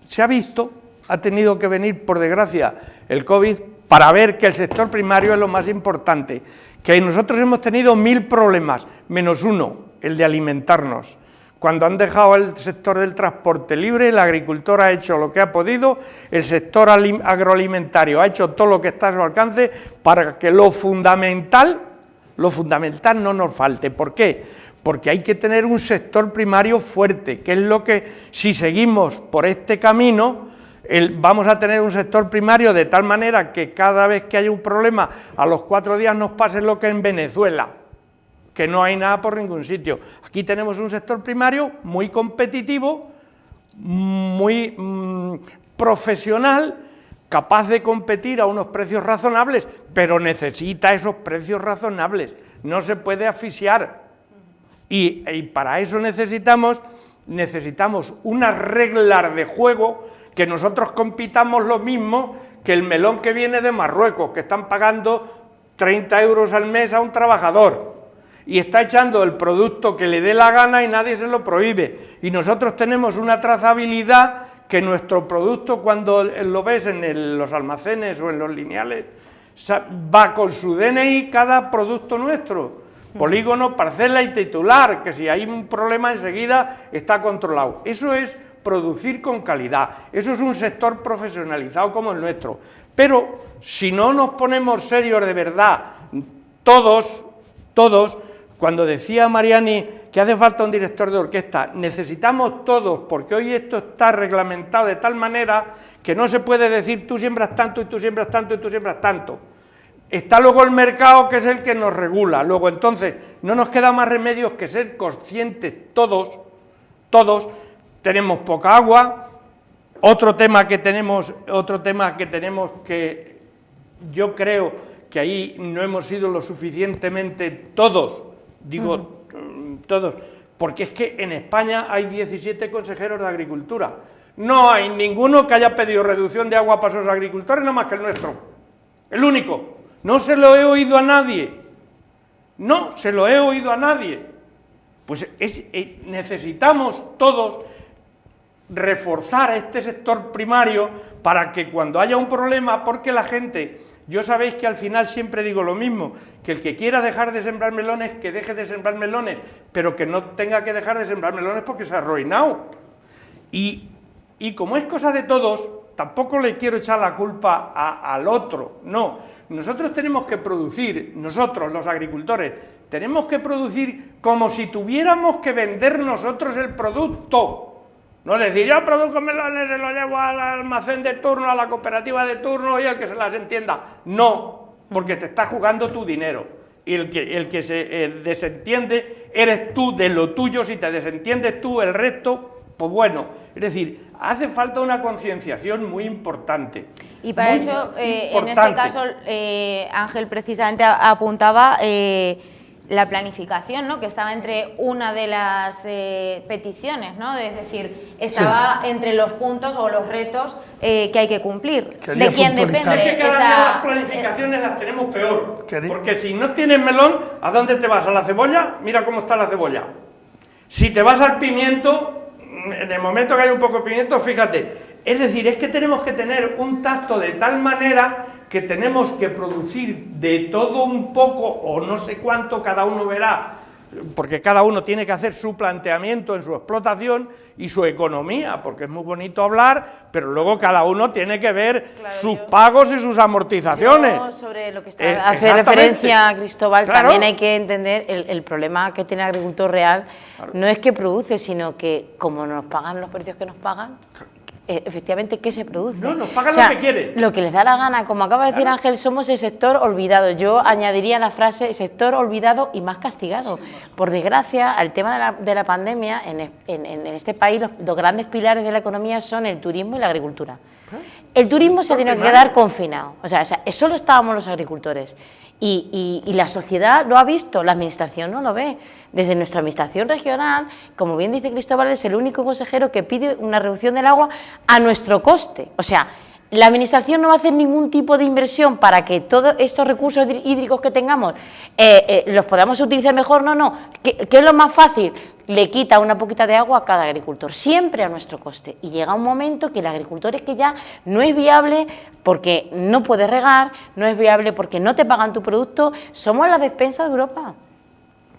se ha visto, ha tenido que venir, por desgracia, el COVID para ver que el sector primario es lo más importante, que nosotros hemos tenido 1000 problemas, menos uno, el de alimentarnos. Cuando han dejado el sector del transporte libre, el agricultor ha hecho lo que ha podido, el sector agroalimentario ha hecho todo lo que está a su alcance para que lo fundamental no nos falte. ¿Por qué? Porque hay que tener un sector primario fuerte, que es lo que, si seguimos por este camino, vamos a tener un sector primario de tal manera que cada vez que haya un problema, a los 4 días nos pase lo que en Venezuela, que no hay nada por ningún sitio. Aquí tenemos un sector primario muy competitivo, muy profesional, capaz de competir a unos precios razonables, pero necesita esos precios razonables, no se puede asfixiar. Y para eso necesitamos unas reglas de juego, que nosotros compitamos lo mismo que el melón que viene de Marruecos, que están pagando 30 euros al mes a un trabajador, y está echando el producto que le dé la gana y nadie se lo prohíbe. Y nosotros tenemos una trazabilidad que nuestro producto, cuando lo ves en los almacenes o en los lineales, va con su DNI cada producto nuestro, polígono, parcela y titular, que si hay un problema enseguida está controlado. Eso es producir con calidad, eso es un sector profesionalizado como el nuestro. Pero si no nos ponemos serios de verdad, todos, Cuando decía Mariani que hace falta un director de orquesta, necesitamos todos, porque hoy esto está reglamentado de tal manera que no se puede decir tú siembras tanto y tú siembras tanto y tú siembras tanto. Está luego el mercado, que es el que nos regula. Luego, entonces, no nos queda más remedio que ser conscientes todos, tenemos poca agua. Otro tema que tenemos que yo creo que ahí no hemos sido lo suficientemente todos, digo todos, porque es que en España hay 17 consejeros de Agricultura. No hay ninguno que haya pedido reducción de agua para esos agricultores, nada más que el nuestro. El único. No se lo he oído a nadie. No se lo he oído a nadie. Pues necesitamos todos reforzar a este sector primario para que cuando haya un problema, porque la gente, yo sabéis que al final siempre digo lo mismo, que el que quiera dejar de sembrar melones, que deje de sembrar melones, pero que no tenga que dejar de sembrar melones porque se ha arruinado. Y como es cosa de todos, tampoco le quiero echar la culpa al otro, no. Nosotros tenemos que producir, nosotros los agricultores, tenemos que producir como si tuviéramos que vender nosotros el producto. No es decir, yo produzco melones, se los llevo al almacén de turno, a la cooperativa de turno y al que se las entienda. No, porque te estás jugando tu dinero. Y el que se desentiende eres tú de lo tuyo, si te desentiendes tú el resto, pues bueno. Es decir, hace falta una concienciación muy importante. Y para eso, en este caso, Ángel precisamente apuntaba la planificación, ¿no?, que estaba entre una de las peticiones, ¿no?, es decir, estaba entre los puntos o los retos que hay que cumplir. ¿De quién depende? Es que cada día las planificaciones las tenemos peor, porque si no tienes melón, ¿a dónde te vas? ¿A la cebolla? Mira cómo está la cebolla. Si te vas al pimiento, en el momento que hay un poco de pimiento, fíjate, es decir, es que tenemos que tener un tacto de tal manera que tenemos que producir de todo un poco, o no sé cuánto, cada uno verá, porque cada uno tiene que hacer su planteamiento en su explotación y su economía, porque es muy bonito hablar, pero luego cada uno tiene que ver sus pagos y sus amortizaciones. Yo, sobre lo que hace referencia Cristóbal, también hay que entender el problema que tiene el agricultor real, no es que produce, sino que como nos pagan los precios que nos pagan, efectivamente, ¿qué se produce? No, nos pagan lo que quieren. Lo que les da la gana, como acaba de decir Ángel, somos el sector olvidado. Yo añadiría la frase sector olvidado y más castigado. Por desgracia, al tema de la pandemia, en este país los grandes pilares de la economía son el turismo y la agricultura. El turismo se ha tenido que quedar confinado, o sea, solo estábamos los agricultores. Y la sociedad lo ha visto, la administración no lo ve. Desde nuestra administración regional, como bien dice Cristóbal, es el único consejero que pide una reducción del agua a nuestro coste. O sea, la administración no va a hacer ningún tipo de inversión para que todos estos recursos hídricos que tengamos los podamos utilizar mejor. No. ¿Qué es lo más fácil? Le quita una poquita de agua a cada agricultor, siempre a nuestro coste. Y llega un momento que el agricultor es que ya no es viable porque no puede regar, no es viable porque no te pagan tu producto. Somos la despensa de Europa.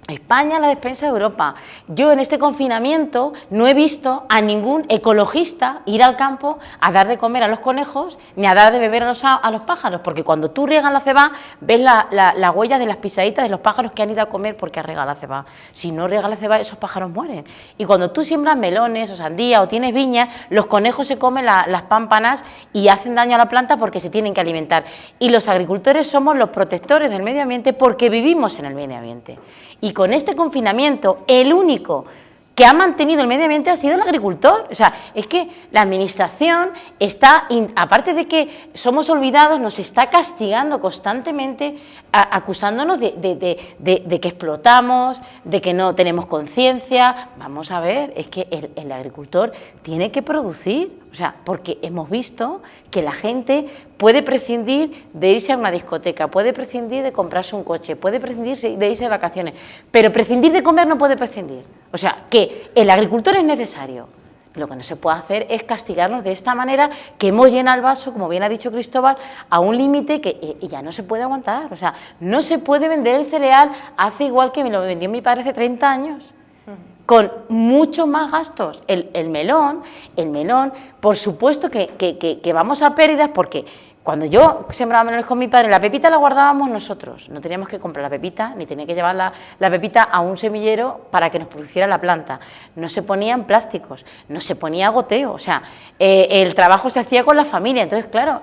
España es la despensa de Europa. Yo en este confinamiento no he visto a ningún ecologista ir al campo a dar de comer a los conejos ni a dar de beber a los pájaros, porque cuando tú riegas la cebada ves la huella de las pisaditas de los pájaros que han ido a comer porque ha regado la cebada. Si no riega la cebada, esos pájaros mueren. Y cuando tú siembras melones o sandía o tienes viñas, los conejos se comen las pámpanas y hacen daño a la planta porque se tienen que alimentar. Y los agricultores somos los protectores del medio ambiente porque vivimos en el medio ambiente. Y con este confinamiento, el único que ha mantenido el medio ambiente ha sido el agricultor. O sea, es que la administración está, aparte de que somos olvidados, nos está castigando constantemente, acusándonos de que explotamos, de que no tenemos conciencia. Vamos a ver, es que el agricultor tiene que producir, o sea, porque hemos visto que la gente puede prescindir de irse a una discoteca, puede prescindir de comprarse un coche, puede prescindir de irse de vacaciones, pero prescindir de comer no puede prescindir. O sea, que el agricultor es necesario. Lo que no se puede hacer es castigarnos de esta manera, que hemos llenado el vaso, como bien ha dicho Cristóbal, a un límite que ya no se puede aguantar. O sea, no se puede vender el cereal hace igual que me lo vendió mi padre hace 30 años. Con muchos más gastos. El melón, por supuesto que vamos a pérdidas porque Cuando yo sembraba melones con mi padre, la pepita la guardábamos nosotros, no teníamos que comprar la pepita, ni tenía que llevar la pepita a un semillero para que nos produciera la planta, no se ponían plásticos, no se ponía goteo, o sea, el trabajo se hacía con la familia, entonces claro,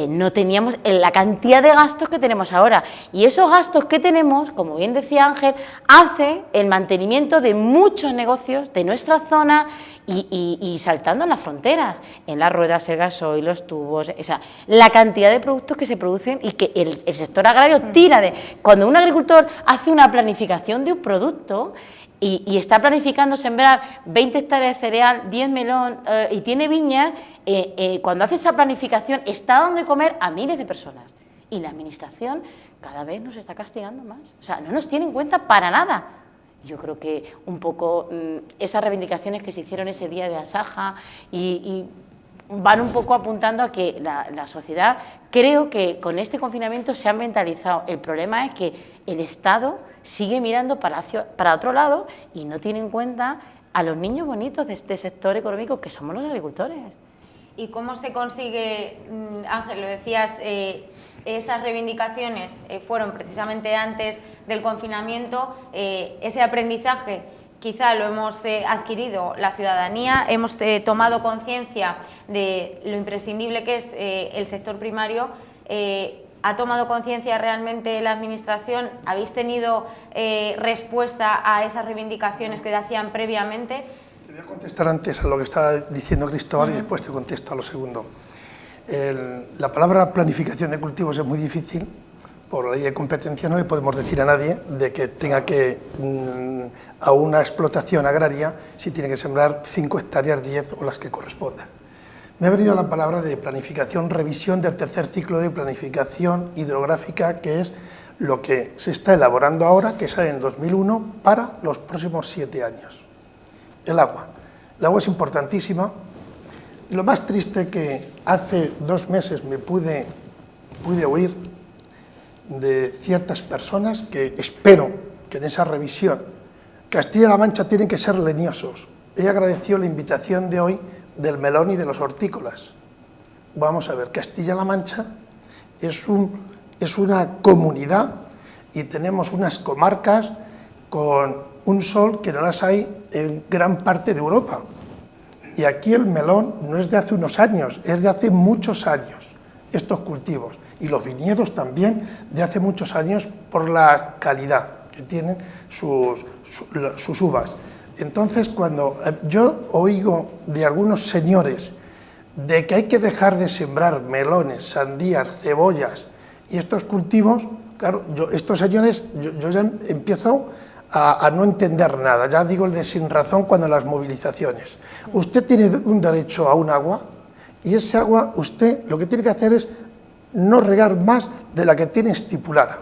no teníamos la cantidad de gastos que tenemos ahora, y esos gastos que tenemos, como bien decía Ángel, hace el mantenimiento de muchos negocios de nuestra zona y saltando en las fronteras, en las ruedas, el gasoil, los tubos, o sea, la cantidad de productos que se producen y que el sector agrario tira de... Cuando un agricultor hace una planificación de un producto y está planificando sembrar 20 hectáreas de cereal, 10 melón y tiene viñas, cuando hace esa planificación está dando de comer a miles de personas. Y la administración cada vez nos está castigando más, o sea, no nos tiene en cuenta para nada. Yo creo que un poco esas reivindicaciones que se hicieron ese día de Asaja y van un poco apuntando a que la sociedad, creo que con este confinamiento se ha mentalizado. El problema es que el Estado sigue mirando para otro lado y no tiene en cuenta a los niños bonitos de este sector económico que somos los agricultores. ¿Y cómo se consigue, Ángel, lo decías, esas reivindicaciones fueron precisamente antes del confinamiento, ese aprendizaje quizá lo hemos adquirido la ciudadanía, hemos tomado conciencia de lo imprescindible que es el sector primario, ¿ha tomado conciencia realmente la Administración? ¿Habéis tenido respuesta a esas reivindicaciones que hacían previamente? Te voy a contestar antes a lo que estaba diciendo Cristóbal y después te contesto a lo segundo. La palabra planificación de cultivos es muy difícil. Por la ley de competencia no le podemos decir a nadie de que tenga que, a una explotación agraria, si tiene que sembrar 5 hectáreas, 10 o las que correspondan. Me ha venido la palabra de planificación, revisión del tercer ciclo de planificación hidrográfica, que es lo que se está elaborando ahora, que sale en 2001, para los próximos 7 años. El agua. El agua es importantísima. Lo más triste que hace 2 meses me pude oír de ciertas personas que espero que en esa revisión Castilla-La Mancha tienen que ser leñosos. Ella agradeció la invitación de hoy del melón y de los hortícolas. Vamos a ver, Castilla-La Mancha es una comunidad y tenemos unas comarcas con un sol que no las hay en gran parte de Europa. Y aquí el melón no es de hace unos años, es de hace muchos años, estos cultivos. Y los viñedos también de hace muchos años por la calidad que tienen sus uvas. Entonces, cuando yo oigo de algunos señores de que hay que dejar de sembrar melones, sandías, cebollas y estos cultivos, claro, estos señores, yo ya empiezo a no entender nada, ya digo el de sin razón cuando las movilizaciones. Usted tiene un derecho a un agua y ese agua usted lo que tiene que hacer es no regar más de la que tiene estipulada,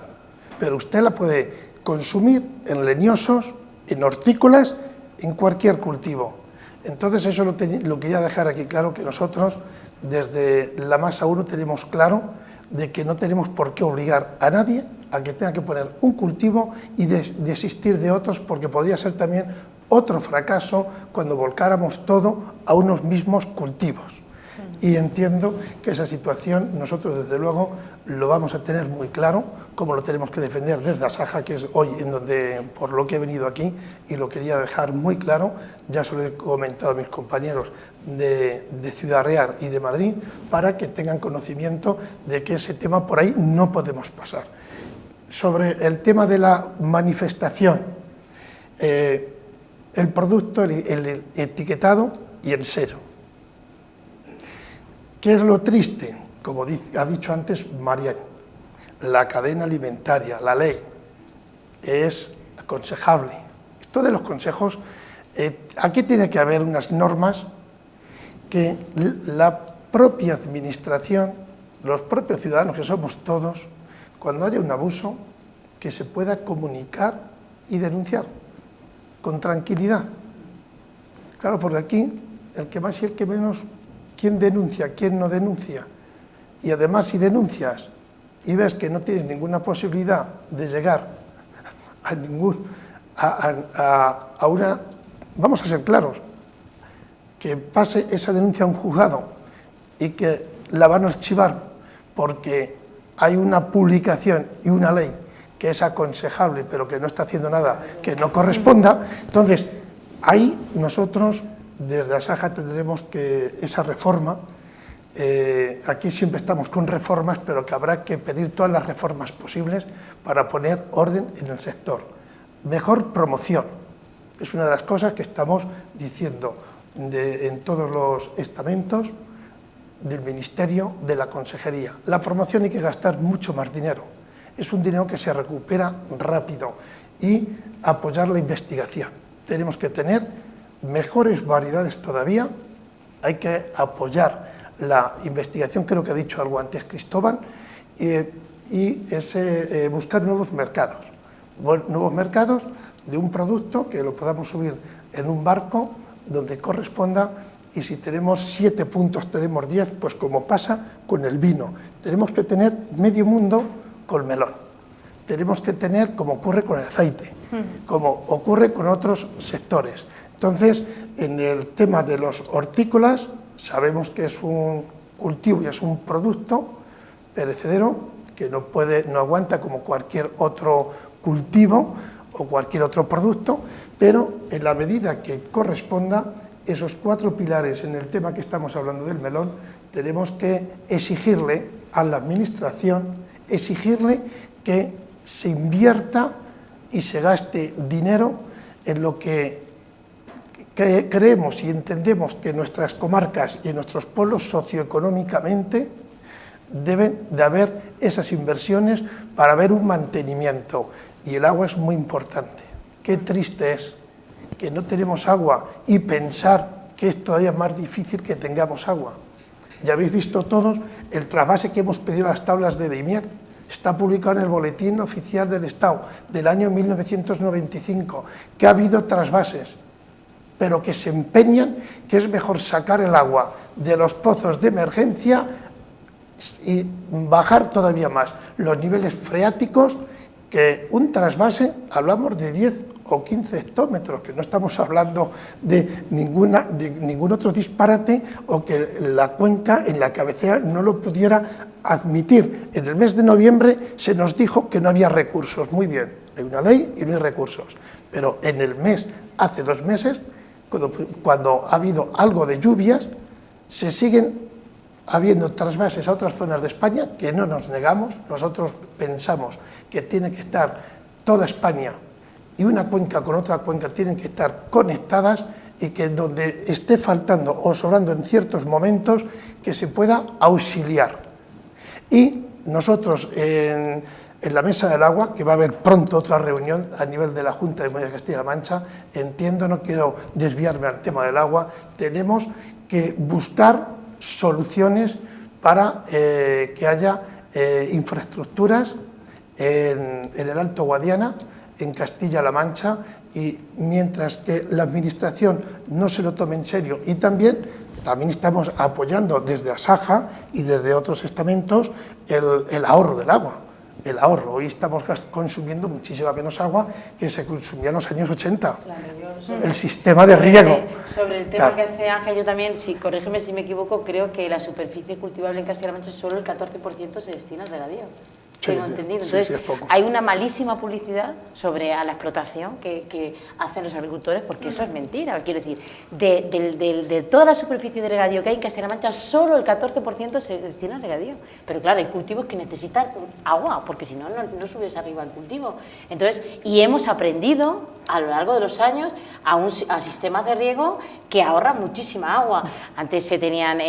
pero usted la puede consumir en leñosos, en hortícolas, en cualquier cultivo. Entonces eso lo quería dejar aquí claro, que nosotros desde la Masa 1 tenemos claro de que no tenemos por qué obligar a nadie a que tenga que poner un cultivo y desistir de otros, porque podría ser también otro fracaso cuando volcáramos todo a unos mismos cultivos. Y entiendo que esa situación nosotros desde luego lo vamos a tener muy claro, como lo tenemos que defender desde Asaja, que es hoy en donde, por lo que he venido aquí, y lo quería dejar muy claro, ya se lo he comentado a mis compañeros de Ciudad Real y de Madrid, para que tengan conocimiento de que ese tema por ahí no podemos pasar. Sobre el tema de la manifestación, el producto, el etiquetado y el sello. ¿Qué es lo triste? Como ha dicho antes Mariano, la cadena alimentaria, la ley, es aconsejable. Esto de los consejos, aquí tiene que haber unas normas que la propia administración, los propios ciudadanos que somos todos, cuando haya un abuso, que se pueda comunicar y denunciar con tranquilidad. Claro, porque aquí el que más y el que menos, ¿quién denuncia? ¿Quién no denuncia? Y además, si denuncias y ves que no tienes ninguna posibilidad de llegar a una... Vamos a ser claros, que pase esa denuncia a un juzgado y que la van a archivar porque hay una publicación y una ley que es aconsejable, pero que no está haciendo nada que no corresponda. Entonces, ahí nosotros, desde Asaja, tendremos que esa reforma, aquí siempre estamos con reformas, pero que habrá que pedir todas las reformas posibles para poner orden en el sector. Mejor promoción, es una de las cosas que estamos diciendo en todos los estamentos del Ministerio, de la Consejería. La promoción hay que gastar mucho más dinero, es un dinero que se recupera rápido, y apoyar la investigación. Tenemos que tener mejores variedades todavía, hay que apoyar la investigación, creo que ha dicho algo antes Cristóbal, y buscar nuevos mercados de un producto que lo podamos subir en un barco donde corresponda, y si tenemos 7 puntos, tenemos 10, pues como pasa con el vino. Tenemos que tener medio mundo con melón, tenemos que tener, como ocurre con el aceite, como ocurre con otros sectores. Entonces, en el tema de los hortícolas, sabemos que es un cultivo y es un producto perecedero que no aguanta como cualquier otro cultivo o cualquier otro producto, pero en la medida que corresponda, esos 4 pilares en el tema que estamos hablando del melón, tenemos que exigirle a la Administración, exigirle que se invierta y se gaste dinero en lo que creemos y entendemos que nuestras comarcas y nuestros pueblos socioeconómicamente deben de haber esas inversiones para ver un mantenimiento, y el agua es muy importante. Qué triste es que no tenemos agua y pensar que es todavía más difícil que tengamos agua. Ya habéis visto todos el trasvase que hemos pedido a las tablas de Daimiel, está publicado en el Boletín Oficial del Estado del año 1995, que ha habido trasvases, pero que se empeñan que es mejor sacar el agua de los pozos de emergencia y bajar todavía más los niveles freáticos, que un trasvase, hablamos de 10 o 15 hectómetros, que no estamos hablando de ningún otro disparate, o que la cuenca en la cabecera no lo pudiera admitir. En el mes de noviembre se nos dijo que no había recursos, muy bien, hay una ley y no hay recursos, pero en el mes, hace 2 meses, cuando ha habido algo de lluvias, se siguen habiendo trasvases a otras zonas de España, que no nos negamos, nosotros pensamos que tiene que estar toda España y una cuenca con otra cuenca tienen que estar conectadas, y que donde esté faltando o sobrando en ciertos momentos, que se pueda auxiliar. Y nosotros en la Mesa del Agua, que va a haber pronto otra reunión a nivel de la Junta de Comunidad de Castilla-La Mancha, entiendo, no quiero desviarme al tema del agua, tenemos que buscar soluciones para que haya infraestructuras en el Alto Guadiana, en Castilla-La Mancha, y mientras que la Administración no se lo tome en serio, y también estamos apoyando desde Asaja y desde otros estamentos el ahorro del agua. El ahorro, hoy estamos consumiendo muchísima menos agua que se consumía en los años 80, claro, el sistema de riego. Sobre el tema, claro, que hace Ángel, yo también, corrígeme si me equivoco, creo que la superficie cultivable en Castilla-La Mancha solo el 14% se destina al regadío. Tengo entendido. Entonces, sí, hay una malísima publicidad sobre a la explotación que hacen los agricultores, porque eso es mentira. Quiero decir, de toda la superficie de regadío que hay en Castilla-La Mancha, solo el 14% se destina al regadío. Pero claro, hay cultivos que necesitan agua, porque si no, no subes arriba al cultivo. Entonces, y hemos aprendido a lo largo de los años a sistemas de riego que ahorran muchísima agua. Antes se tenían,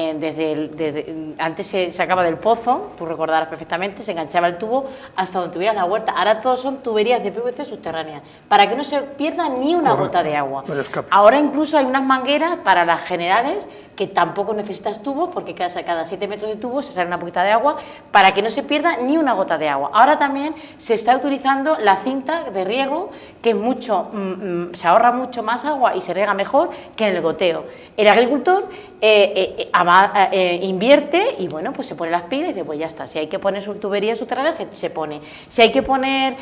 antes se sacaba del pozo, tú recordarás perfectamente, se enganchaba el tubo hasta donde tuvieras la huerta. Ahora todos son tuberías de PVC subterráneas, para que no se pierda ni una gota de agua. Ahora incluso hay unas mangueras para las generales que tampoco necesitas tubos, porque cada 7 metros de tubo se sale una poquita de agua, para que no se pierda ni una gota de agua. Ahora también se está utilizando la cinta de riego, que es mucho, se ahorra mucho más agua y se riega mejor que en el goteo. El agricultor invierte y bueno, pues se pone las pilas y dice, pues ya está, si hay que poner su tubería subterránea, se pone. Si hay que poner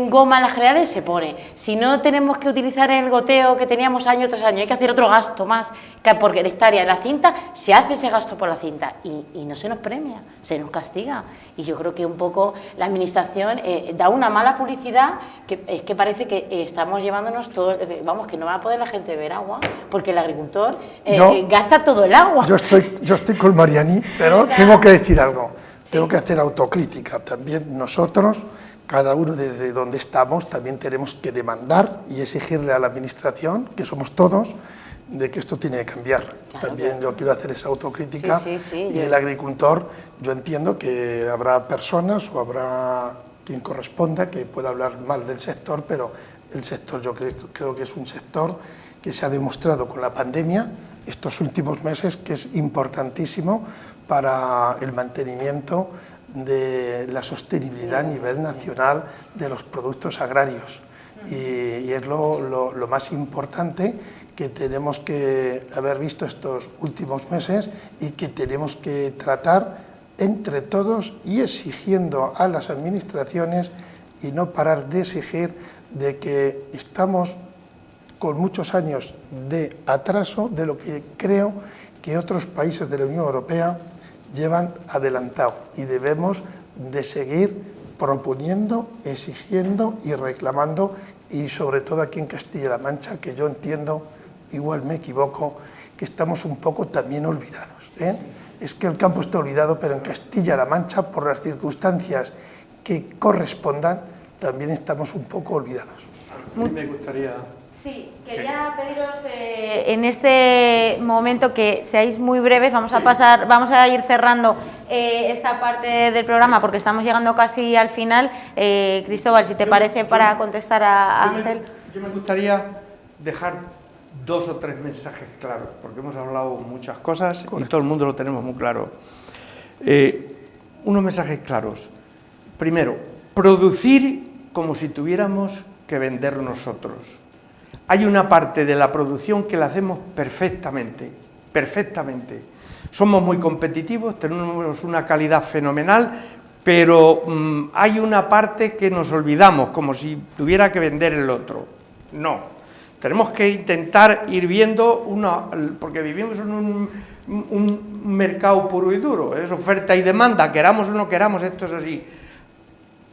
goma en las generales, se pone. Si no tenemos que utilizar el goteo que teníamos año tras año, hay que hacer otro gasto más por hectárea en la cinta, se hace ese gasto por la cinta y no se nos premia, se nos castiga. Y yo creo que un poco la administración da una mala publicidad, que es que parece que estamos llevándonos todo, vamos, que no va a poder la gente beber agua, porque el agricultor gasta todo el agua. Yo estoy con Mariani, pero tengo que decir algo, tengo que hacer autocrítica. También nosotros, cada uno desde donde estamos, también tenemos que demandar y exigirle a la administración, que somos todos, de que esto tiene que cambiar. Claro, también claro. Yo quiero hacer esa autocrítica y el agricultor, yo entiendo que habrá personas o habrá quien corresponda que pueda hablar mal del sector, pero el sector yo creo que es un sector que se ha demostrado con la pandemia estos últimos meses que es importantísimo para el mantenimiento de la sostenibilidad a nivel nacional de los productos agrarios y es lo más importante que tenemos que haber visto estos últimos meses y que tenemos que tratar entre todos y exigiendo a las administraciones y no parar de exigir de que estamos con muchos años de atraso de lo que creo que otros países de la Unión Europea llevan adelantado y debemos de seguir proponiendo, exigiendo y reclamando y sobre todo aquí en Castilla-La Mancha, que yo entiendo, igual me equivoco, que estamos un poco también olvidados, ¿eh? Es que el campo está olvidado, pero en Castilla-La Mancha, por las circunstancias que correspondan, también estamos un poco olvidados. A mí me gustaría... Sí, quería pediros en este momento que seáis muy breves, vamos a ir cerrando esta parte del programa porque estamos llegando casi al final. Cristóbal, si te parece, para contestar a Ángel. Yo me gustaría dejar 2 o 3 mensajes claros, porque hemos hablado muchas cosas y todo el mundo lo tenemos muy claro. Unos mensajes claros. Primero, producir como si tuviéramos que vender nosotros. Hay una parte de la producción que la hacemos perfectamente, perfectamente. Somos muy competitivos, tenemos una calidad fenomenal, pero hay una parte que nos olvidamos, como si tuviera que vender el otro. No, tenemos que intentar ir viendo porque vivimos en un mercado puro y duro, es oferta y demanda, queramos o no queramos, esto es así.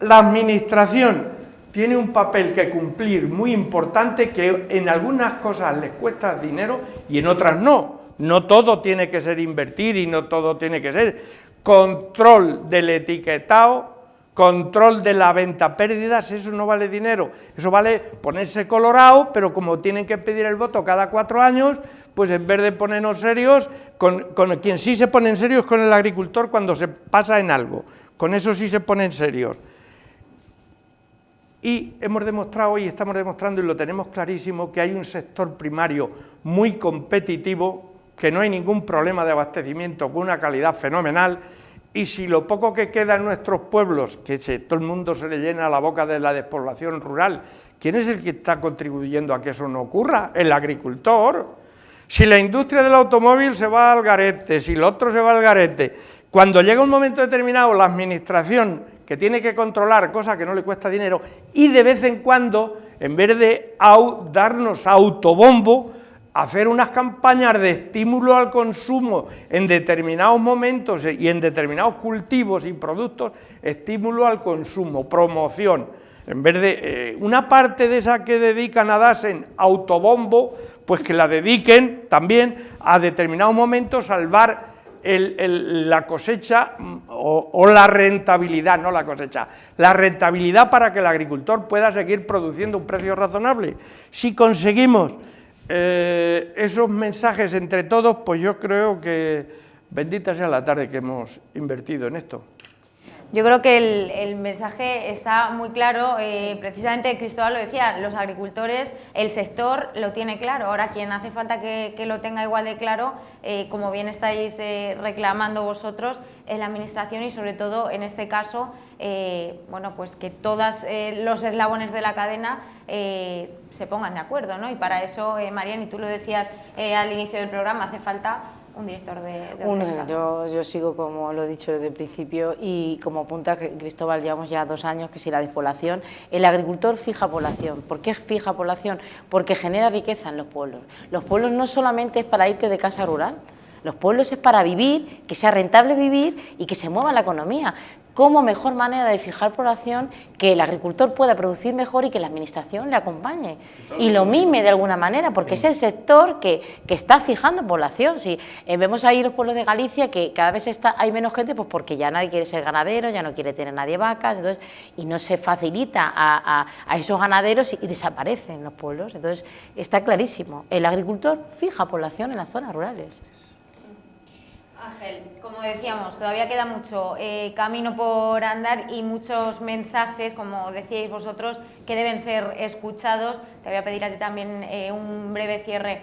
La administración tiene un papel que cumplir muy importante, que en algunas cosas les cuesta dinero y en otras no. No todo tiene que ser invertir y no todo tiene que ser control del etiquetado, control de la venta pérdidas, eso no vale dinero, eso vale ponerse colorado, pero como tienen que pedir el voto cada 4 años, pues en vez de ponernos serios, con quien sí se ponen serios con el agricultor cuando se pasa en algo, con eso sí se ponen serios. Y hemos demostrado y estamos demostrando y lo tenemos clarísimo que hay un sector primario muy competitivo, que no hay ningún problema de abastecimiento con una calidad fenomenal y si lo poco que queda en nuestros pueblos, que todo el mundo se le llena la boca de la despoblación rural, ¿quién es el que está contribuyendo a que eso no ocurra? El agricultor. Si la industria del automóvil se va al garete, si el otro se va al garete, cuando llega un momento determinado la administración que tiene que controlar, cosa que no le cuesta dinero, y de vez en cuando, en vez de darnos autobombo, hacer unas campañas de estímulo al consumo en determinados momentos y en determinados cultivos y productos, estímulo al consumo, promoción, en vez de una parte de esa que dedican a darse en autobombo, pues que la dediquen también a determinados momentos salvar la cosecha o la rentabilidad, no la cosecha, la rentabilidad para que el agricultor pueda seguir produciendo un precio razonable. Si conseguimos esos mensajes entre todos, pues yo creo que bendita sea la tarde que hemos invertido en esto. Yo creo que el mensaje está muy claro, precisamente Cristóbal lo decía, los agricultores, el sector lo tiene claro, ahora quien hace falta que lo tenga igual de claro, como bien estáis reclamando vosotros, es la administración y sobre todo en este caso, bueno, pues que todos los eslabones de la cadena se pongan de acuerdo, ¿no? Y para eso, Marian, y tú lo decías al inicio del programa, hace falta un director de orquesta. Yo sigo como lo he dicho desde el principio y como apunta Cristóbal, llevamos ya 2 años que si la despoblación, el agricultor fija población. ¿Por qué fija población? Porque genera riqueza en los pueblos. Los pueblos no solamente es para irte de casa rural, los pueblos es para vivir, que sea rentable vivir y que se mueva la economía. ¿Cómo mejor manera de fijar población que el agricultor pueda producir mejor y que la administración le acompañe y lo mime de alguna manera? Porque es el sector que está fijando población. Si vemos ahí los pueblos de Galicia que cada vez hay menos gente, pues porque ya nadie quiere ser ganadero, ya no quiere tener nadie vacas, entonces, y no se facilita a esos ganaderos y desaparecen los pueblos. Entonces está clarísimo, el agricultor fija población en las zonas rurales. Ángel, como decíamos, todavía queda mucho camino por andar y muchos mensajes, como decíais vosotros, que deben ser escuchados. Te voy a pedir a ti también un breve cierre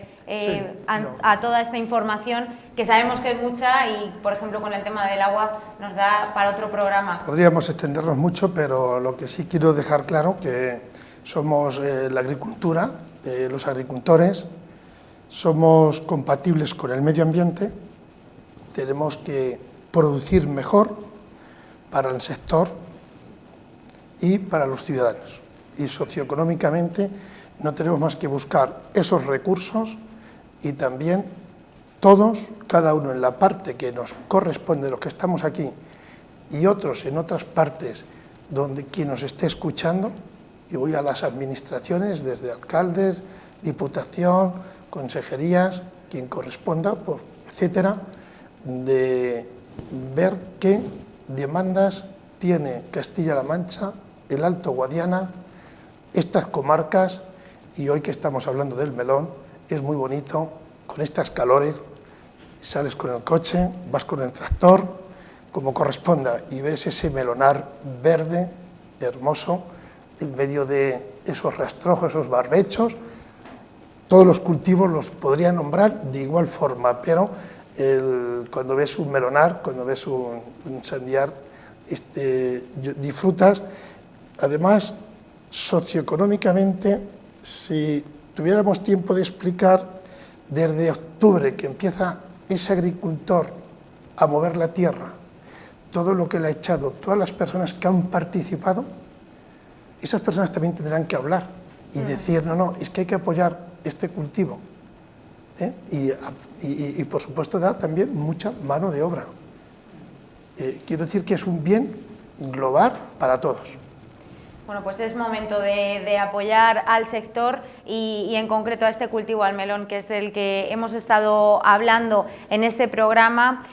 a toda esta información, que sabemos que es mucha y, por ejemplo, con el tema del agua nos da para otro programa. Podríamos extendernos mucho, pero lo que sí quiero dejar claro que somos la agricultura, los agricultores, somos compatibles con el medio ambiente. Tenemos que producir mejor para el sector y para los ciudadanos. Y socioeconómicamente no tenemos más que buscar esos recursos y también todos, cada uno en la parte que nos corresponde de los que estamos aquí y otros en otras partes donde quien nos esté escuchando, y voy a las administraciones, desde alcaldes, diputación, consejerías, quien corresponda, etcétera, de ver qué demandas tiene Castilla-La Mancha, el Alto Guadiana, estas comarcas, y hoy que estamos hablando del melón, es muy bonito, con estas calores, sales con el coche, vas con el tractor, como corresponda, y ves ese melonar verde, hermoso, en medio de esos rastrojos, esos barbechos. Todos los cultivos los podría nombrar de igual forma, pero cuando ves un melonar, cuando ves un sandíar, disfrutas. Además, socioeconómicamente, si tuviéramos tiempo de explicar, desde octubre que empieza ese agricultor a mover la tierra, todo lo que le ha echado, todas las personas que han participado, esas personas también tendrán que hablar y decir, no, es que hay que apoyar este cultivo. Y por supuesto da también mucha mano de obra. Quiero decir que es un bien global para todos. Bueno, pues es momento de apoyar al sector y en concreto a este cultivo, al melón, que es del que hemos estado hablando en este programa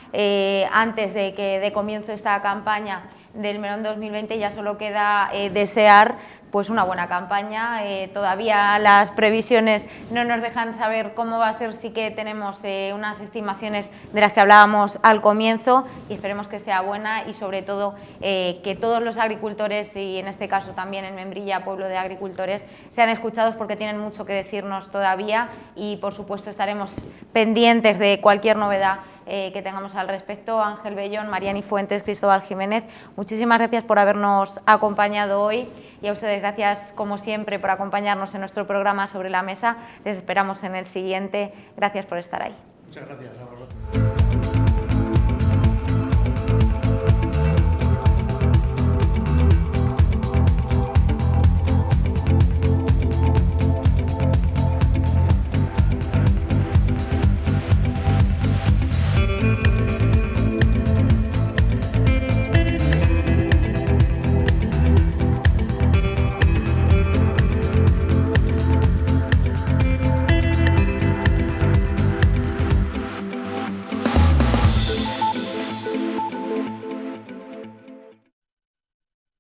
antes de que de comienzo esta campaña del melón 2020. Ya solo queda desear pues una buena campaña. Todavía las previsiones no nos dejan saber cómo va a ser, sí que tenemos unas estimaciones de las que hablábamos al comienzo y esperemos que sea buena y sobre todo que todos los agricultores y en este caso también en Membrilla, pueblo de agricultores, sean escuchados porque tienen mucho que decirnos todavía y por supuesto estaremos pendientes de cualquier novedad que tengamos al respecto. Ángel Bellón, Mariani Fuentes, Cristóbal Jiménez, muchísimas gracias por habernos acompañado hoy y a ustedes gracias como siempre por acompañarnos en nuestro programa Sobre la Mesa. Les esperamos en el siguiente. Gracias por estar ahí. Muchas gracias a vosotros.